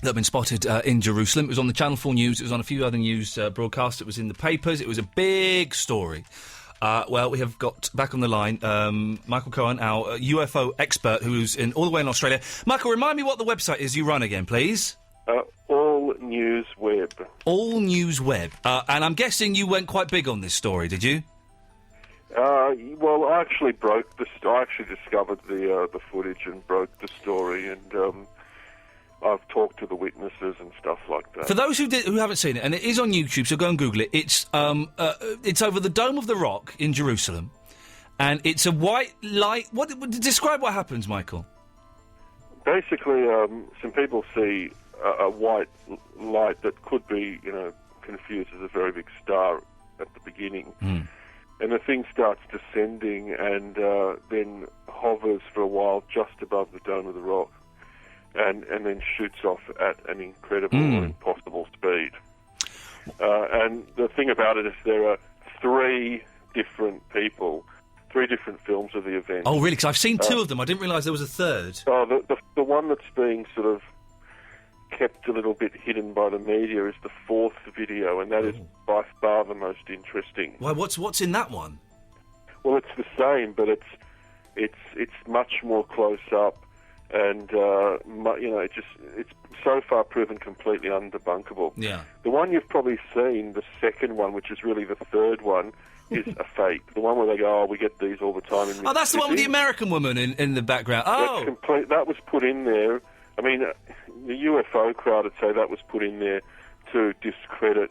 that had been spotted in Jerusalem. It was on the Channel 4 News. It was on a few other news broadcasts. It was in the papers. It was a big story. Well, we have got back on the line Michael Cohen, our UFO expert, who's all the way in Australia. Michael, remind me what the website is you run again, please. All News Web. All News Web. And I'm guessing you went quite big on this story, did you? Well, I actually I actually discovered the footage and broke the story, and I've talked to the witnesses and stuff like that. For those who haven't seen it, and it is on YouTube, so go and Google it. It's over the Dome of the Rock in Jerusalem, and it's a white light. Describe what happens, Michael. Basically, some people see a white light that could be, confused as a very big star at the beginning. Mm. And the thing starts descending and then hovers for a while just above the Dome of the Rock and then shoots off at an incredible or impossible speed. And the thing about it is there are 3 different people, 3 different films of the event. Oh, really? Because I've seen 2 of them. I didn't realise there was a third. Oh, the one that's being sort of kept a little bit hidden by the media is the 4th video, and that is by far the most interesting. Why? What's in that one? Well, it's the same, but it's much more close up, and it's so far proven completely undebunkable. Yeah. The one you've probably seen, the second one, which is really the third one, is a fake. The one where they go, we get these all the time in Mississippi. Oh, that's the one with the American woman in the background. Oh, that was put in there. I mean, the UFO crowd would say that was put in there to discredit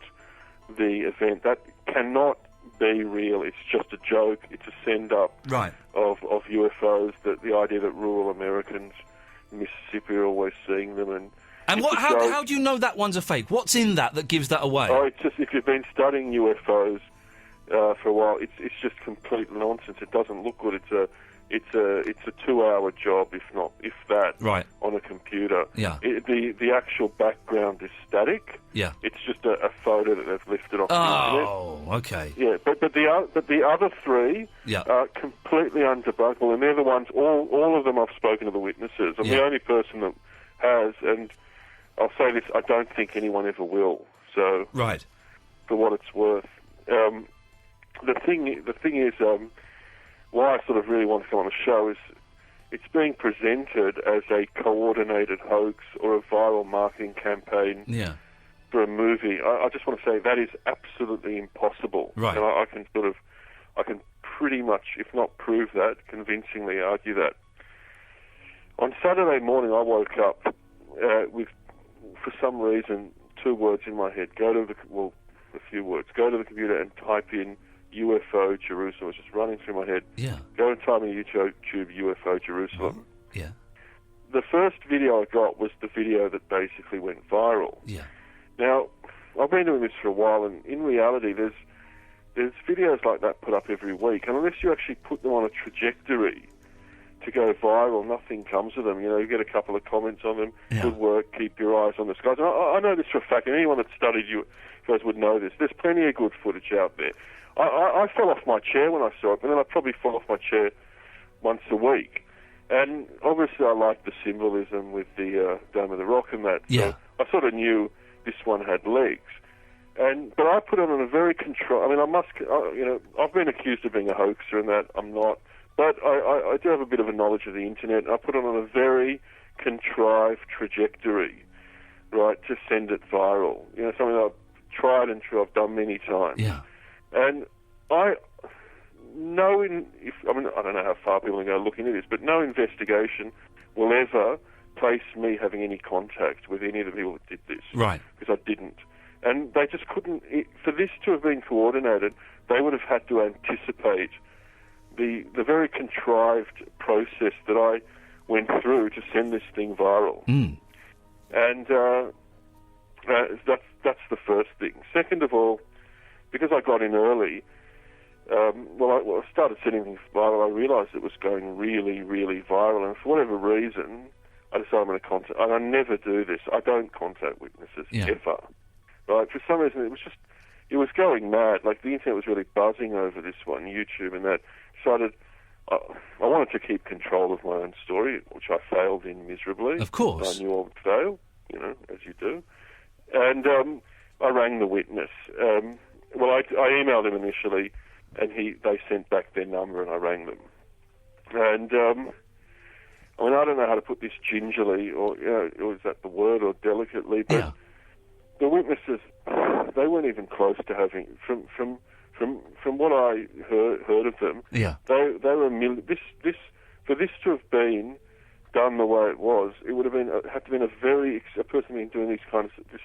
the event. That cannot be real. It's just a joke. It's a send-up of UFOs. The idea that rural Americans in Mississippi are always seeing them. And what? How do you know that one's a fake? What's in that gives that away? Oh, it's just if you've been studying UFOs for a while, it's just complete nonsense. It doesn't look good. It's a 2-hour job, if that, on a computer. Yeah. The actual background is static. Yeah. It's just a photo that they've lifted off the internet. Oh, okay. Yeah, but the other 3 are completely undebunkable, and they're the ones. All of them I've spoken to the witnesses. I'm the only person that has, and I'll say this: I don't think anyone ever will. So, for what it's worth, the thing is. Why I sort of really want to come on the show is it's being presented as a coordinated hoax or a viral marketing campaign for a movie. I just want to say that is absolutely impossible. Right. And I can pretty much, if not prove that, convincingly argue that. On Saturday morning, I woke up with, for some reason, 2 words in my head. A few words. Go to the computer and type in UFO Jerusalem. It was just running through my head. Yeah. Go and type in YouTube UFO Jerusalem. Yeah. The first video I got was the video that basically went viral. Yeah. Now, I've been doing this for a while, and in reality, there's videos like that put up every week, and unless you actually put them on a trajectory to go viral, nothing comes of them. You get a couple of comments on them. Yeah. Good work. Keep your eyes on the skies. And I know this for a fact, and anyone that studied you guys would know this. There's plenty of good footage out there. I fell off my chair when I saw it, but then I probably fall off my chair once a week. And obviously I like the symbolism with the Dome of the Rock and that. Yeah. So I sort of knew this one had legs. But I put it on a very control. I mean, I've been accused of being a hoaxer and that. I'm not. But I do have a bit of a knowledge of the internet. I put it on a very contrived trajectory, to send it viral. Something I've tried and true I've done many times. Yeah. And I don't know how far people are going to look into this, but no investigation will ever place me having any contact with any of the people that did this. Right. Because I didn't. And they just couldn't, for this to have been coordinated, they would have had to anticipate the very contrived process that I went through to send this thing viral. Mm. And that's the first thing. Second of all, because I got in early, I started sending things viral. I realised it was going really, really viral, and for whatever reason, I decided I'm going to contact. And I never do this. I don't contact witnesses ever. Right? For some reason, it was going mad. Like the internet was really buzzing over this one, YouTube, and that. Decided I wanted to keep control of my own story, which I failed in miserably. Of course, I knew I would fail. As you do. And I rang the witness. I emailed him initially, and they sent back their number, and I rang them. And I don't know how to put this gingerly, or is that the word, or delicately, but the witnesses, they weren't even close to having from what I heard of them. Yeah. They were this for this to have been done the way it was, it would have had to been a person been doing this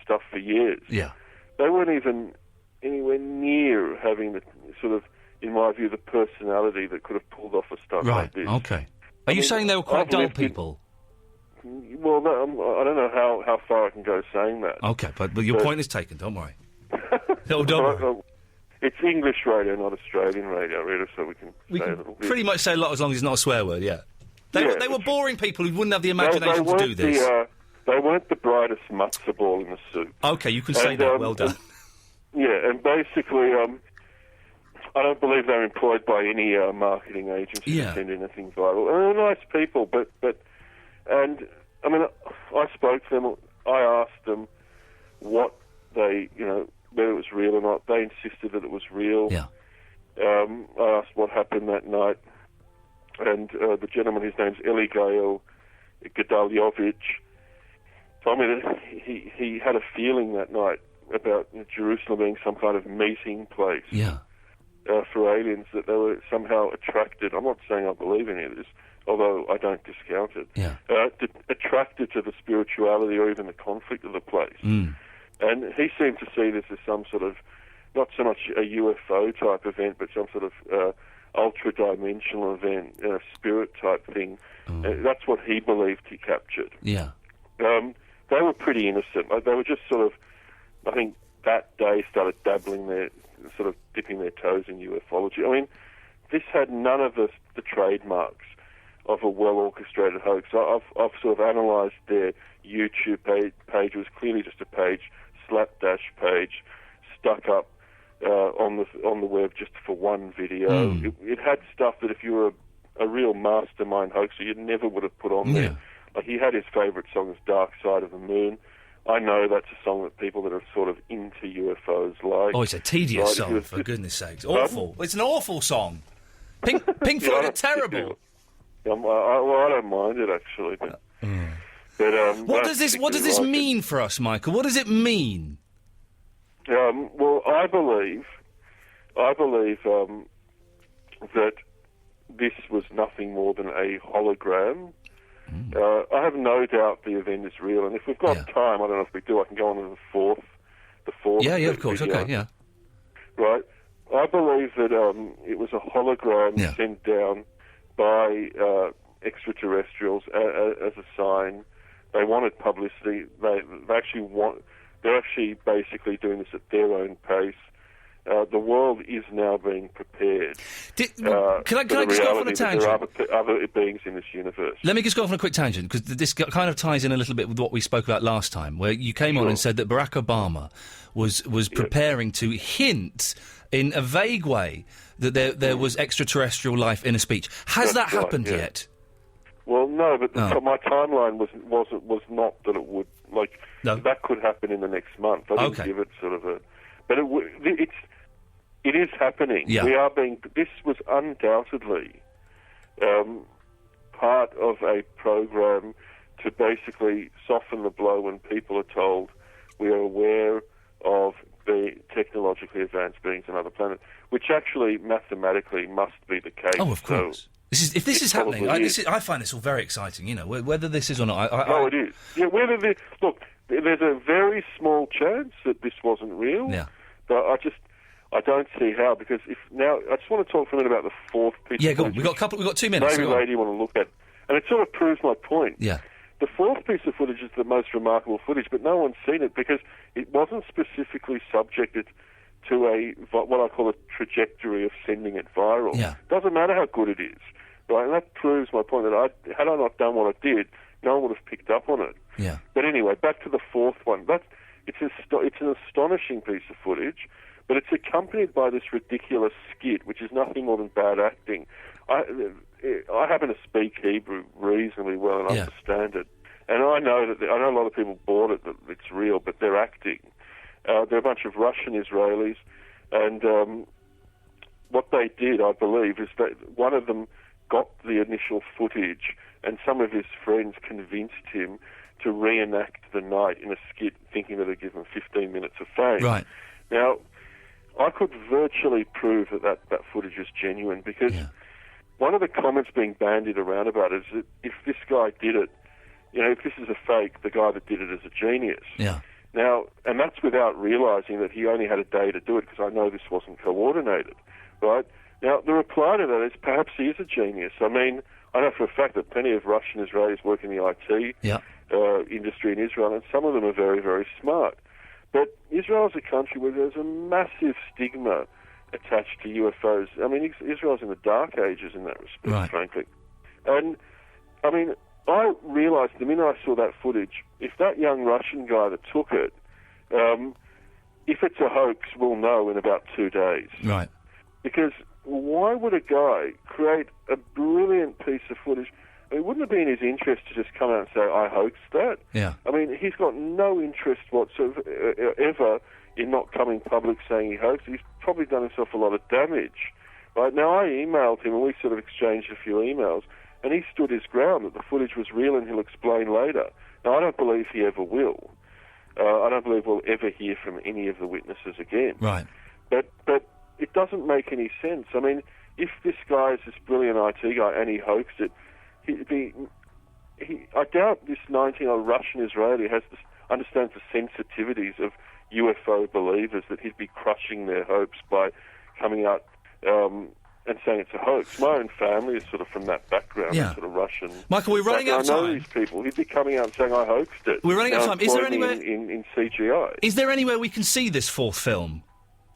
stuff for years. Yeah. They weren't even anywhere near having the sort of, in my view, the personality that could have pulled off a stunt like this. Okay. Are you saying they were quite dull people? Well, no, I don't know how far I can go saying that. Okay, but your point is taken. Don't worry. Don't worry. It's English radio, not Australian radio, really, so we can say a little bit. Pretty much say a lot as long as it's not a swear word. Yeah. They were boring people who wouldn't have the imagination to do this. They weren't the brightest matzo ball in the soup. Okay, you can say that. Well done. Yeah, and basically, I don't believe they're employed by any marketing agency to send anything viral. And they're nice people, and I mean, I spoke to them. I asked them what they, whether it was real or not. They insisted that it was real. Yeah. I asked what happened that night, and the gentleman, his name's Eligail Gedaljovich, told me that he had a feeling that night about Jerusalem being some kind of meeting place for aliens, that they were somehow attracted. I'm not saying I believe any of this, although I don't discount it. Attracted to the spirituality or even the conflict of the place. Mm. And he seemed to see this as some sort of, not so much a UFO type event, but some sort of ultra-dimensional event, spirit type thing. That's what he believed he captured. Yeah. They were pretty innocent. They were just sort of, I think that day started dabbling sort of dipping their toes in ufology. I mean, this had none of the trademarks of a well-orchestrated hoax. I've sort of analysed their YouTube page. It was clearly just a page, slapdash page, stuck up on the web just for one video. It had stuff that if you were a real mastermind hoaxer, you never would have put on there. Like, he had his favourite song as Dark Side of the Moon. I know that's a song that people that are sort of into UFOs like. Oh, it's a tedious song, for goodness sakes. Awful. It's an awful song. Pink Floyd are terrible. I don't mind it, actually. But, what does this mean for us, Michael? What does it mean? Well, I believe that this was nothing more than a hologram. I have no doubt the event is real, and if we've got time, I don't know if we do, I can go on to the fourth. Yeah, of course, video. Okay, yeah. Right. I believe that it was a hologram sent down by extraterrestrials as a sign. They wanted publicity. They're actually basically doing this at their own pace. The world is now being prepared. Can I just go off on a tangent? There are other beings in this universe. Let me just go off on a quick tangent, because this kind of ties in a little bit with what we spoke about last time, where you came on and said that Barack Obama was preparing to hint in a vague way that there was extraterrestrial life in a speech. Has that happened yet? Well, no, but my timeline was not that it would. That could happen in the next month. I didn't give it sort of a... But it is happening. Yeah. We are being... This was undoubtedly part of a program to basically soften the blow when people are told we are aware of the technologically advanced beings on other planets, which actually mathematically must be the case. Oh, of course. If this is happening, I find this all very exciting, whether this is or not. No, it is. Yeah, look, there's a very small chance that this wasn't real. Yeah. But I don't see how, because I just want to talk for a minute about the fourth piece. Yeah, go on. We've got 2 minutes. Maybe you want to look at, and it sort of proves my point. Yeah. The fourth piece of footage is the most remarkable footage, but no one's seen it because it wasn't specifically subjected to what I call a trajectory of sending it viral. Yeah. Doesn't matter how good it is, right? And that proves my point that had I not done what I did, no one would have picked up on it. Yeah. But anyway, back to the fourth one. It's an astonishing piece of footage, but it's accompanied by this ridiculous skit, which is nothing more than bad acting. I happen to speak Hebrew reasonably well and understand it, and I know a lot of people bought it that it's real, but they're acting. They're a bunch of Russian Israelis, and what they did, I believe, is that one of them got the initial footage, and some of his friends convinced him to reenact the night in a skit, thinking that it'd give them 15 minutes of fame. Right. Now, I could virtually prove that footage is genuine, because one of the comments being bandied around about it is that if this guy did it, if this is a fake, the guy that did it is a genius. Yeah. Now, and that's without realising that he only had a day to do it, because I know this wasn't coordinated, right? Now, the reply to that is perhaps he is a genius. I mean, I know for a fact that plenty of Russian Israelis work in the IT industry in Israel, and some of them are very, very smart. But Israel is a country where there's a massive stigma attached to UFOs. I mean, Israel's in the dark ages in that respect, frankly. And, I mean, I realised the minute I saw that footage, if that young Russian guy that took it, if it's a hoax, we'll know in about 2 days. Right. Because why would a guy create a brilliant piece of footage? I mean, wouldn't it be in his interest to just come out and say, I hoaxed that? Yeah. I mean, he's got no interest whatsoever ever in not coming public saying he hoaxed. He's probably done himself a lot of damage. Right? Now, I emailed him, and we sort of exchanged a few emails, and he stood his ground that the footage was real, and he'll explain later. Now, I don't believe he ever will. I don't believe we'll ever hear from any of the witnesses again. Right. But it doesn't make any sense. I mean, if this guy is this brilliant IT guy and he hoaxed it, I doubt this 19-year-old Russian Israeli understands the sensitivities of UFO believers, that he'd be crushing their hopes by coming out and saying it's a hoax. My own family is sort of from that background, sort of Russian. Michael, we're running out of time. I know these people. He'd be coming out and saying, I hoaxed it. We're running out of time. Is there anywhere in CGI? Is there anywhere we can see this fourth film?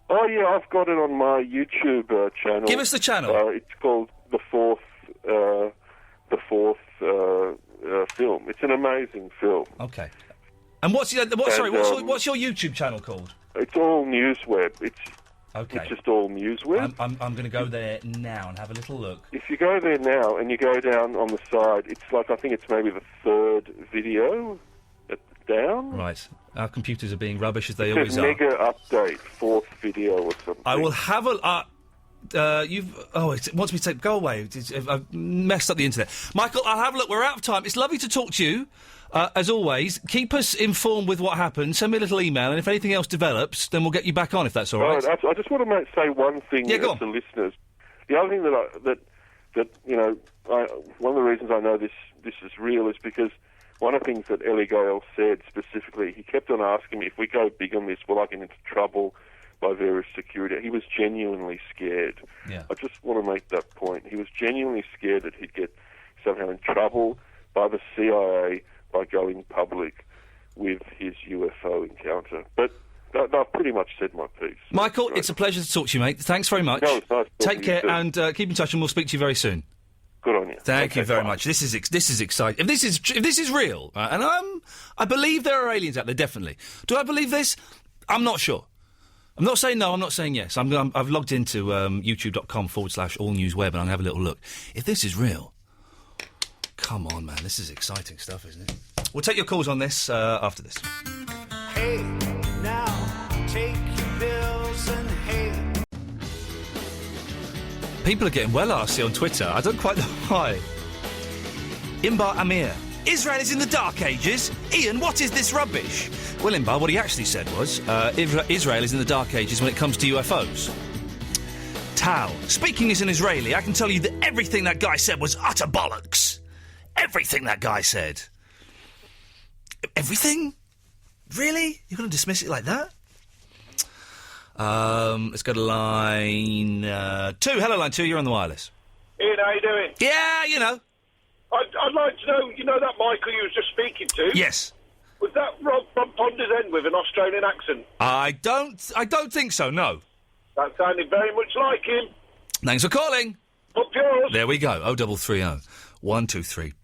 Oh, yeah, I've got it on my YouTube channel. Give us the channel. It's called The Fourth Film. It's an amazing film. Okay. And what's your YouTube channel called? It's all Newsweb. It's Okay. just all Newsweb. I'm going to go there now and have a little look. If you go there now and you go down on the side, it's like, I think it's maybe the third video down. Right. Our computers are being rubbish as they It always says are. mega update, fourth video or something. I will have a... it wants me to go away. I've messed up the internet. Michael, I'll have a look. We're out of time. It's lovely to talk to you, as always. Keep us informed with what happens. Send me a little email, and if anything else develops, then we'll get you back on, if that's all right. I just want to say one thing to listeners. The other thing one of the reasons I know this is real is because one of the things that Ellie Gale said specifically, he kept on asking me, if we go big on this, will I get into trouble by various security? He was genuinely scared. Yeah. I just want to make that point. He was genuinely scared that he'd get somehow in trouble by the CIA by going public with his UFO encounter. But I've pretty much said my piece. Michael, it's a pleasure to talk to you, mate. Thanks very much. No, it's nice Take care talking to you and keep in touch, and we'll speak to you very soon. Good on you. Thank you very much. This is exciting. If this is real, and I believe there are aliens out there. Definitely. Do I believe this? I'm not sure. I'm not saying no. I'm not saying yes. I've logged into youtube.com/allnewsweb, and I'm gonna have a little look. If this is real, come on, man. This is exciting stuff, isn't it? We'll take your calls on this after this. Hey, now take your pills and hey. People are getting well arsey on Twitter. I don't quite know why. Imbar Amir. Israel is in the Dark Ages. Ian, what is this rubbish? Well, Imbar, what he actually said was, Israel is in the Dark Ages when it comes to UFOs. Tal. Speaking as an Israeli, I can tell you that everything that guy said was utter bollocks. Everything that guy said. Everything? Really? You're going to dismiss it like that? Let's go to line 2. Hello, line 2. You're on the wireless. Ian, how you doing? Yeah, you know. I'd like to know, that Michael you was just speaking to? Yes. Was that Rob from Ponders End with an Australian accent? I don't think so, no. That sounded very much like him. Thanks for calling. Up yours. There we go. 0330 123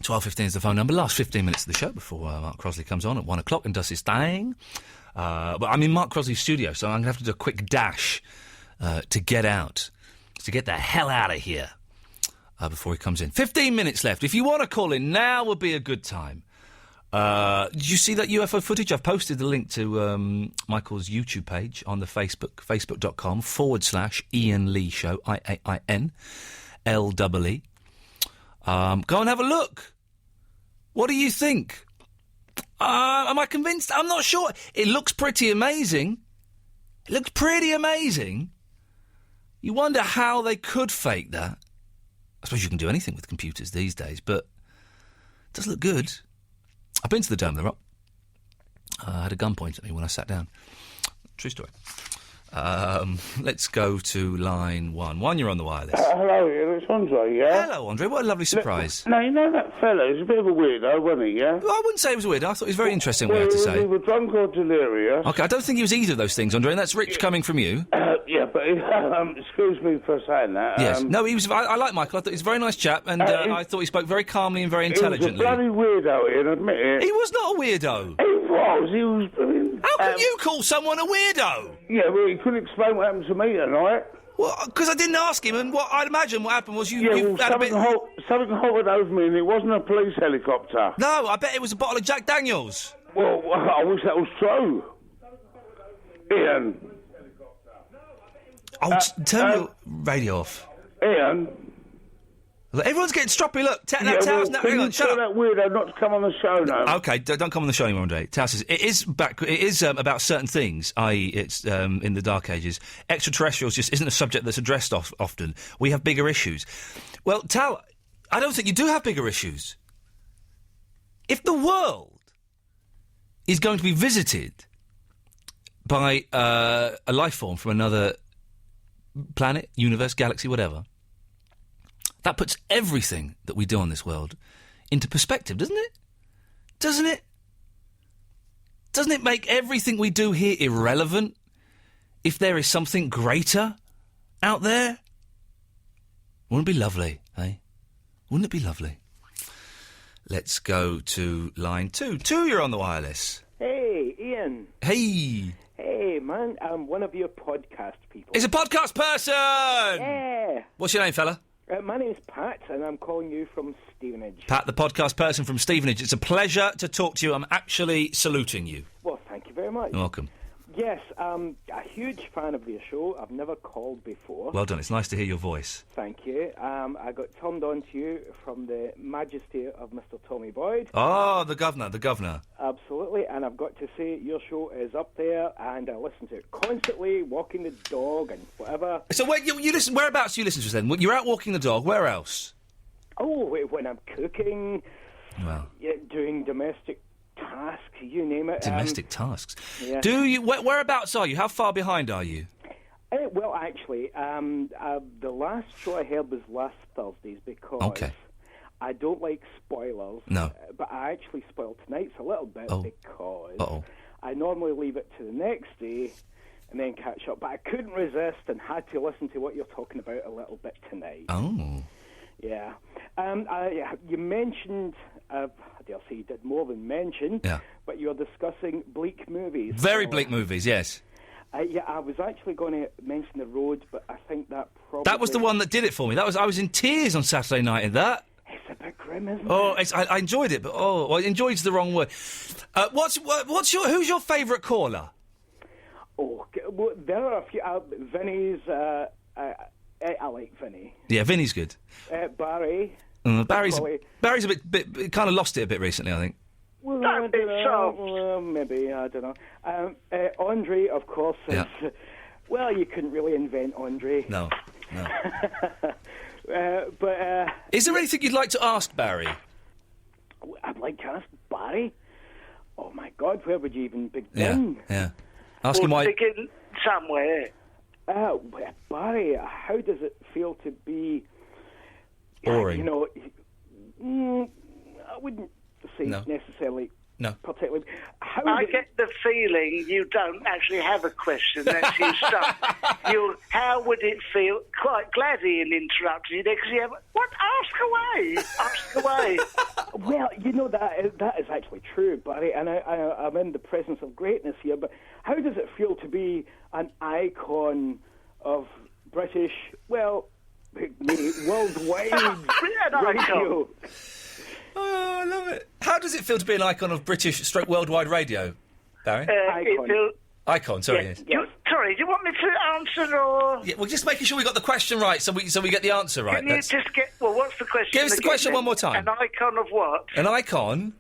12:15 is the phone number. Last 15 minutes of the show before Mark Crosley comes on at 1 o'clock and does his thing. But I'm in Mark Crosley's studio, so I'm going to have to do a quick dash to get out. To get the hell out of here before he comes in. 15 minutes left. If you want to call in, now would be a good time. Did you see that UFO footage? I've posted the link to Michael's YouTube page on the facebook.com/Iain Lee Show, IAINLEE. Go and have a look. What do you think? Am I convinced? I'm not sure. It looks pretty amazing. It looks pretty amazing. You wonder how they could fake that. I suppose you can do anything with computers these days, but it does look good. I've been to the Dome of the Rock. I had a gun pointed at me when I sat down. True story. Let's go to line 1. 1, you're on the wireless. Hello, it's Andre, yeah? Hello, Andre. What a lovely surprise. No, you know that fella? He's a bit of a weirdo, wasn't he, yeah? Well, I wouldn't say it was weird. I thought it was very interesting what you had to say. We were drunk or delirious. OK, I don't think he was either of those things, Andre, and that's rich coming from you. Yeah, but excuse me for saying that. Yes. No, he was. I like Michael. I thought he was a very nice chap, and I thought he spoke very calmly and very intelligently. He was a bloody weirdo, Ian, admit it. He was not a weirdo. He was. How can you call someone a weirdo? Yeah, well, he couldn't explain what happened to me tonight. Well, because I didn't ask him, and what I'd imagine what happened was you Yeah, had a something, bit... something hovered over me, and it wasn't a police helicopter. No, I bet it was a bottle of Jack Daniels. Well, I wish that was true. Iain. Oh, turn your radio off. Iain. Look, everyone's getting stroppy. Look, Can hang on, you shut tell up. that weirdo not to come on the show now? Okay, don't come on the show anymore, Monday. Tao says it is about certain things, i.e., it's in the Dark Ages. Extraterrestrials just isn't a subject that's addressed often. We have bigger issues. Well, Tao, I don't think you do have bigger issues. If the world is going to be visited by a life form from another planet, universe, galaxy, whatever, that puts everything that we do on this world into perspective, doesn't it? Doesn't it? Doesn't it make everything we do here irrelevant if there is something greater out there? Wouldn't it be lovely, eh? Wouldn't it be lovely? Let's go to line 2. 2, you're on the wireless. Hey, Iain. Hey. Hey, man, I'm one of your podcast people. It's a podcast person! Yeah. What's your name, fella? My name's Pat, and I'm calling you from Stevenage. Pat, the podcast person from Stevenage. It's a pleasure to talk to you. I'm actually saluting you. Well, thank you very much. You're welcome. Yes, a huge fan of your show. I've never called before. Well done. It's nice to hear your voice. Thank you. I got turned on to you from the majesty of Mr. Tommy Boyd. Oh, the governor. Absolutely, and I've got to say, your show is up there, and I listen to it constantly, walking the dog and whatever. So you listen. Whereabouts do you listen to us then? You're out walking the dog. Where else? Oh, when I'm cooking, well, yeah, doing domestic tasks, you name it. Domestic tasks. Yeah. Do you? Whereabouts are you? How far behind are you? Well, actually, the last show I heard was last Thursday's because I don't like spoilers. No. But I actually spoiled tonight's a little bit because Uh-oh. I normally leave it to the next day and then catch up. But I couldn't resist and had to listen to what you're talking about a little bit tonight. Oh. Yeah. You mentioned, I dare say you did more than mention, but you're discussing bleak movies. Very bleak movies, yes. Yeah, I was actually going to mention The Road, but I think that probably... That was the one that did it for me. I was in tears on Saturday night in that. It's a bit grim, isn't it? I enjoyed it, but enjoyed's the wrong word. Who's your favourite caller? Oh, well, there are a few. Vinny's. I like Vinny. Yeah, Vinny's good. Barry. Barry's a bit kind of lost it a bit recently, I think. Well, I don't know. Well, maybe, I don't know. Andre, of course, is... Well, you couldn't really invent Andre. No. But... Is there anything you'd like to ask Barry? I'd like to ask Barry? Oh, my God, where would you even begin? Yeah. Ask him why... Begin somewhere. Barry, how does it feel to be... Boring. You know, I wouldn't say necessarily... No. Particularly. I get the feeling you don't actually have a question. That's you start. How would it feel? Quite glad Iain interrupted you there because you have. What? Ask away. Well, you know that is actually true, Barry, and I'm in the presence of greatness here. But how does it feel to be an icon of British? Well, maybe worldwide radio. Oh, I love it. How does it feel to be an icon of British worldwide radio, Barry? Icon, sorry. Yeah. Sorry, do you want me to answer or...? Yeah, well, just making sure we got the question right so we get the answer right. Can you just get... Well, what's the question? Give us the question one more time. An icon of what? An icon?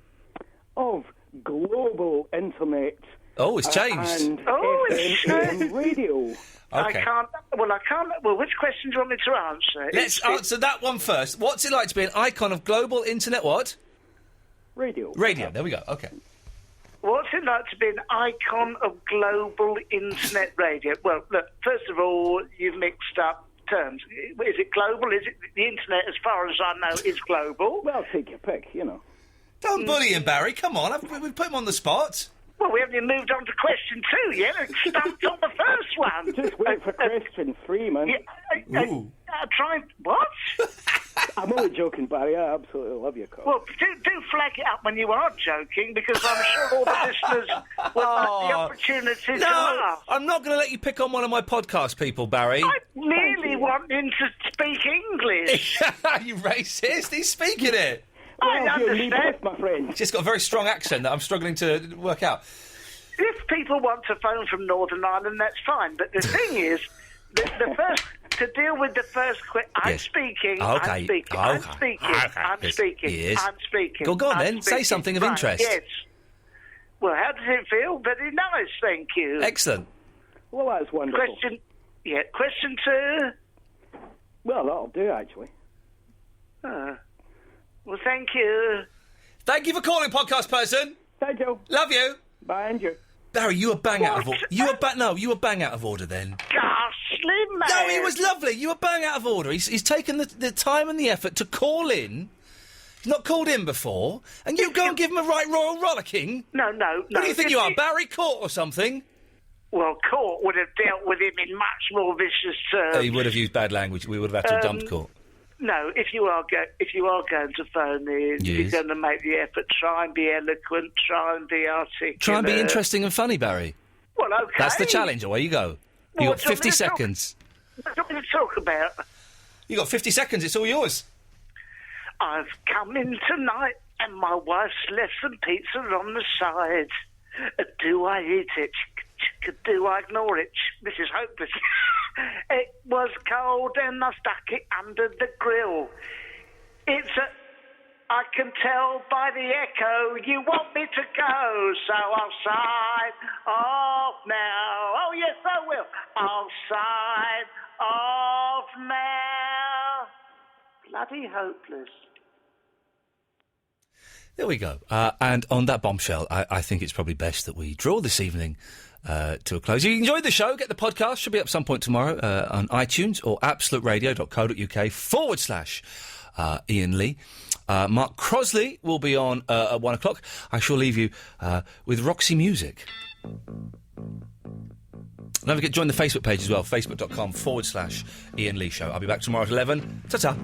Of global internet. Oh, it's changed. And it's FM radio. Okay. I can't... Well, which question do you want me to answer? Let's answer that one first. What's it like to be an icon of global internet what? Radio. Radio, there we go, okay. What's it like to be an icon of global internet radio? Well, look, first of all, you've mixed up terms. Is it global? Is it the internet, as far as I know, is global? Well, take your pick, you know. Don't bully him, Barry. Come on, we've put him on the spot. Well, we haven't even moved on to question 2 yet. It's stumped on the first one. Just wait for question 3, man. Try... What? I'm only joking, Barry. I absolutely love your call. Well, do flag it up when you are joking, because I'm sure all the listeners will have the opportunity to No, laugh. I'm not going to let you pick on one of my podcast people, Barry. I really want him to speak English. You racist. He's speaking it. I understand. My friend. She's got a very strong accent that I'm struggling to work out. If people want to phone from Northern Ireland, that's fine. But the thing is, the first to deal with the first question, I'm speaking. Okay. I'm speaking. Okay. I'm speaking. Okay. I'm Yes. speaking. Yes. I'm speaking. Go on I'm then. Say speaking. something of Right, interest. Yes. Well, how does it feel? Very nice, thank you. Excellent. Well, that's wonderful. Question 2. Well, that'll do, actually. Well, thank you. Thank you for calling, podcast person. Thank you. Love you. Bye, Andrew. Barry, you were bang out of order. You were bang out of order then. Ghastly man. No, he was lovely. You were bang out of order. He's taken the time and the effort to call in. He's not called in before, and you go and give him a right royal rollicking. No. What do you think you are, Barry Court or something? Well, Court would have dealt with him in much more vicious terms. He would have used bad language. We would have had to have dumped Court. No, if you are going to phone in, Yes. you're going to make the effort. Try and be eloquent. Try and be articulate. Try and be interesting and funny, Barry. Well, okay. That's the challenge. Away you go. Well, You what got do you want 50 me to talk- seconds. What do you want me to talk about? You got 50 seconds. It's all yours. I've come in tonight and my wife's left some pizza on the side. Do I eat it? Do I ignore it? This is hopeless. It was cold and I stuck it under the grill. I can tell by the echo you want me to go, so I'll sign off now. Oh, yes, I will. I'll sign off now. Bloody hopeless. There we go. And on that bombshell, I think it's probably best that we draw this evening to a close. If you enjoyed the show, get the podcast. Should be up some point tomorrow on iTunes or absoluteradio.co.uk/Iain Lee. Mark Crosley will be on at 1 o'clock. I shall leave you with Roxy Music. Don't forget to join the Facebook page as well, facebook.com/Iain Lee Show. I'll be back tomorrow at 11. Ta-ta.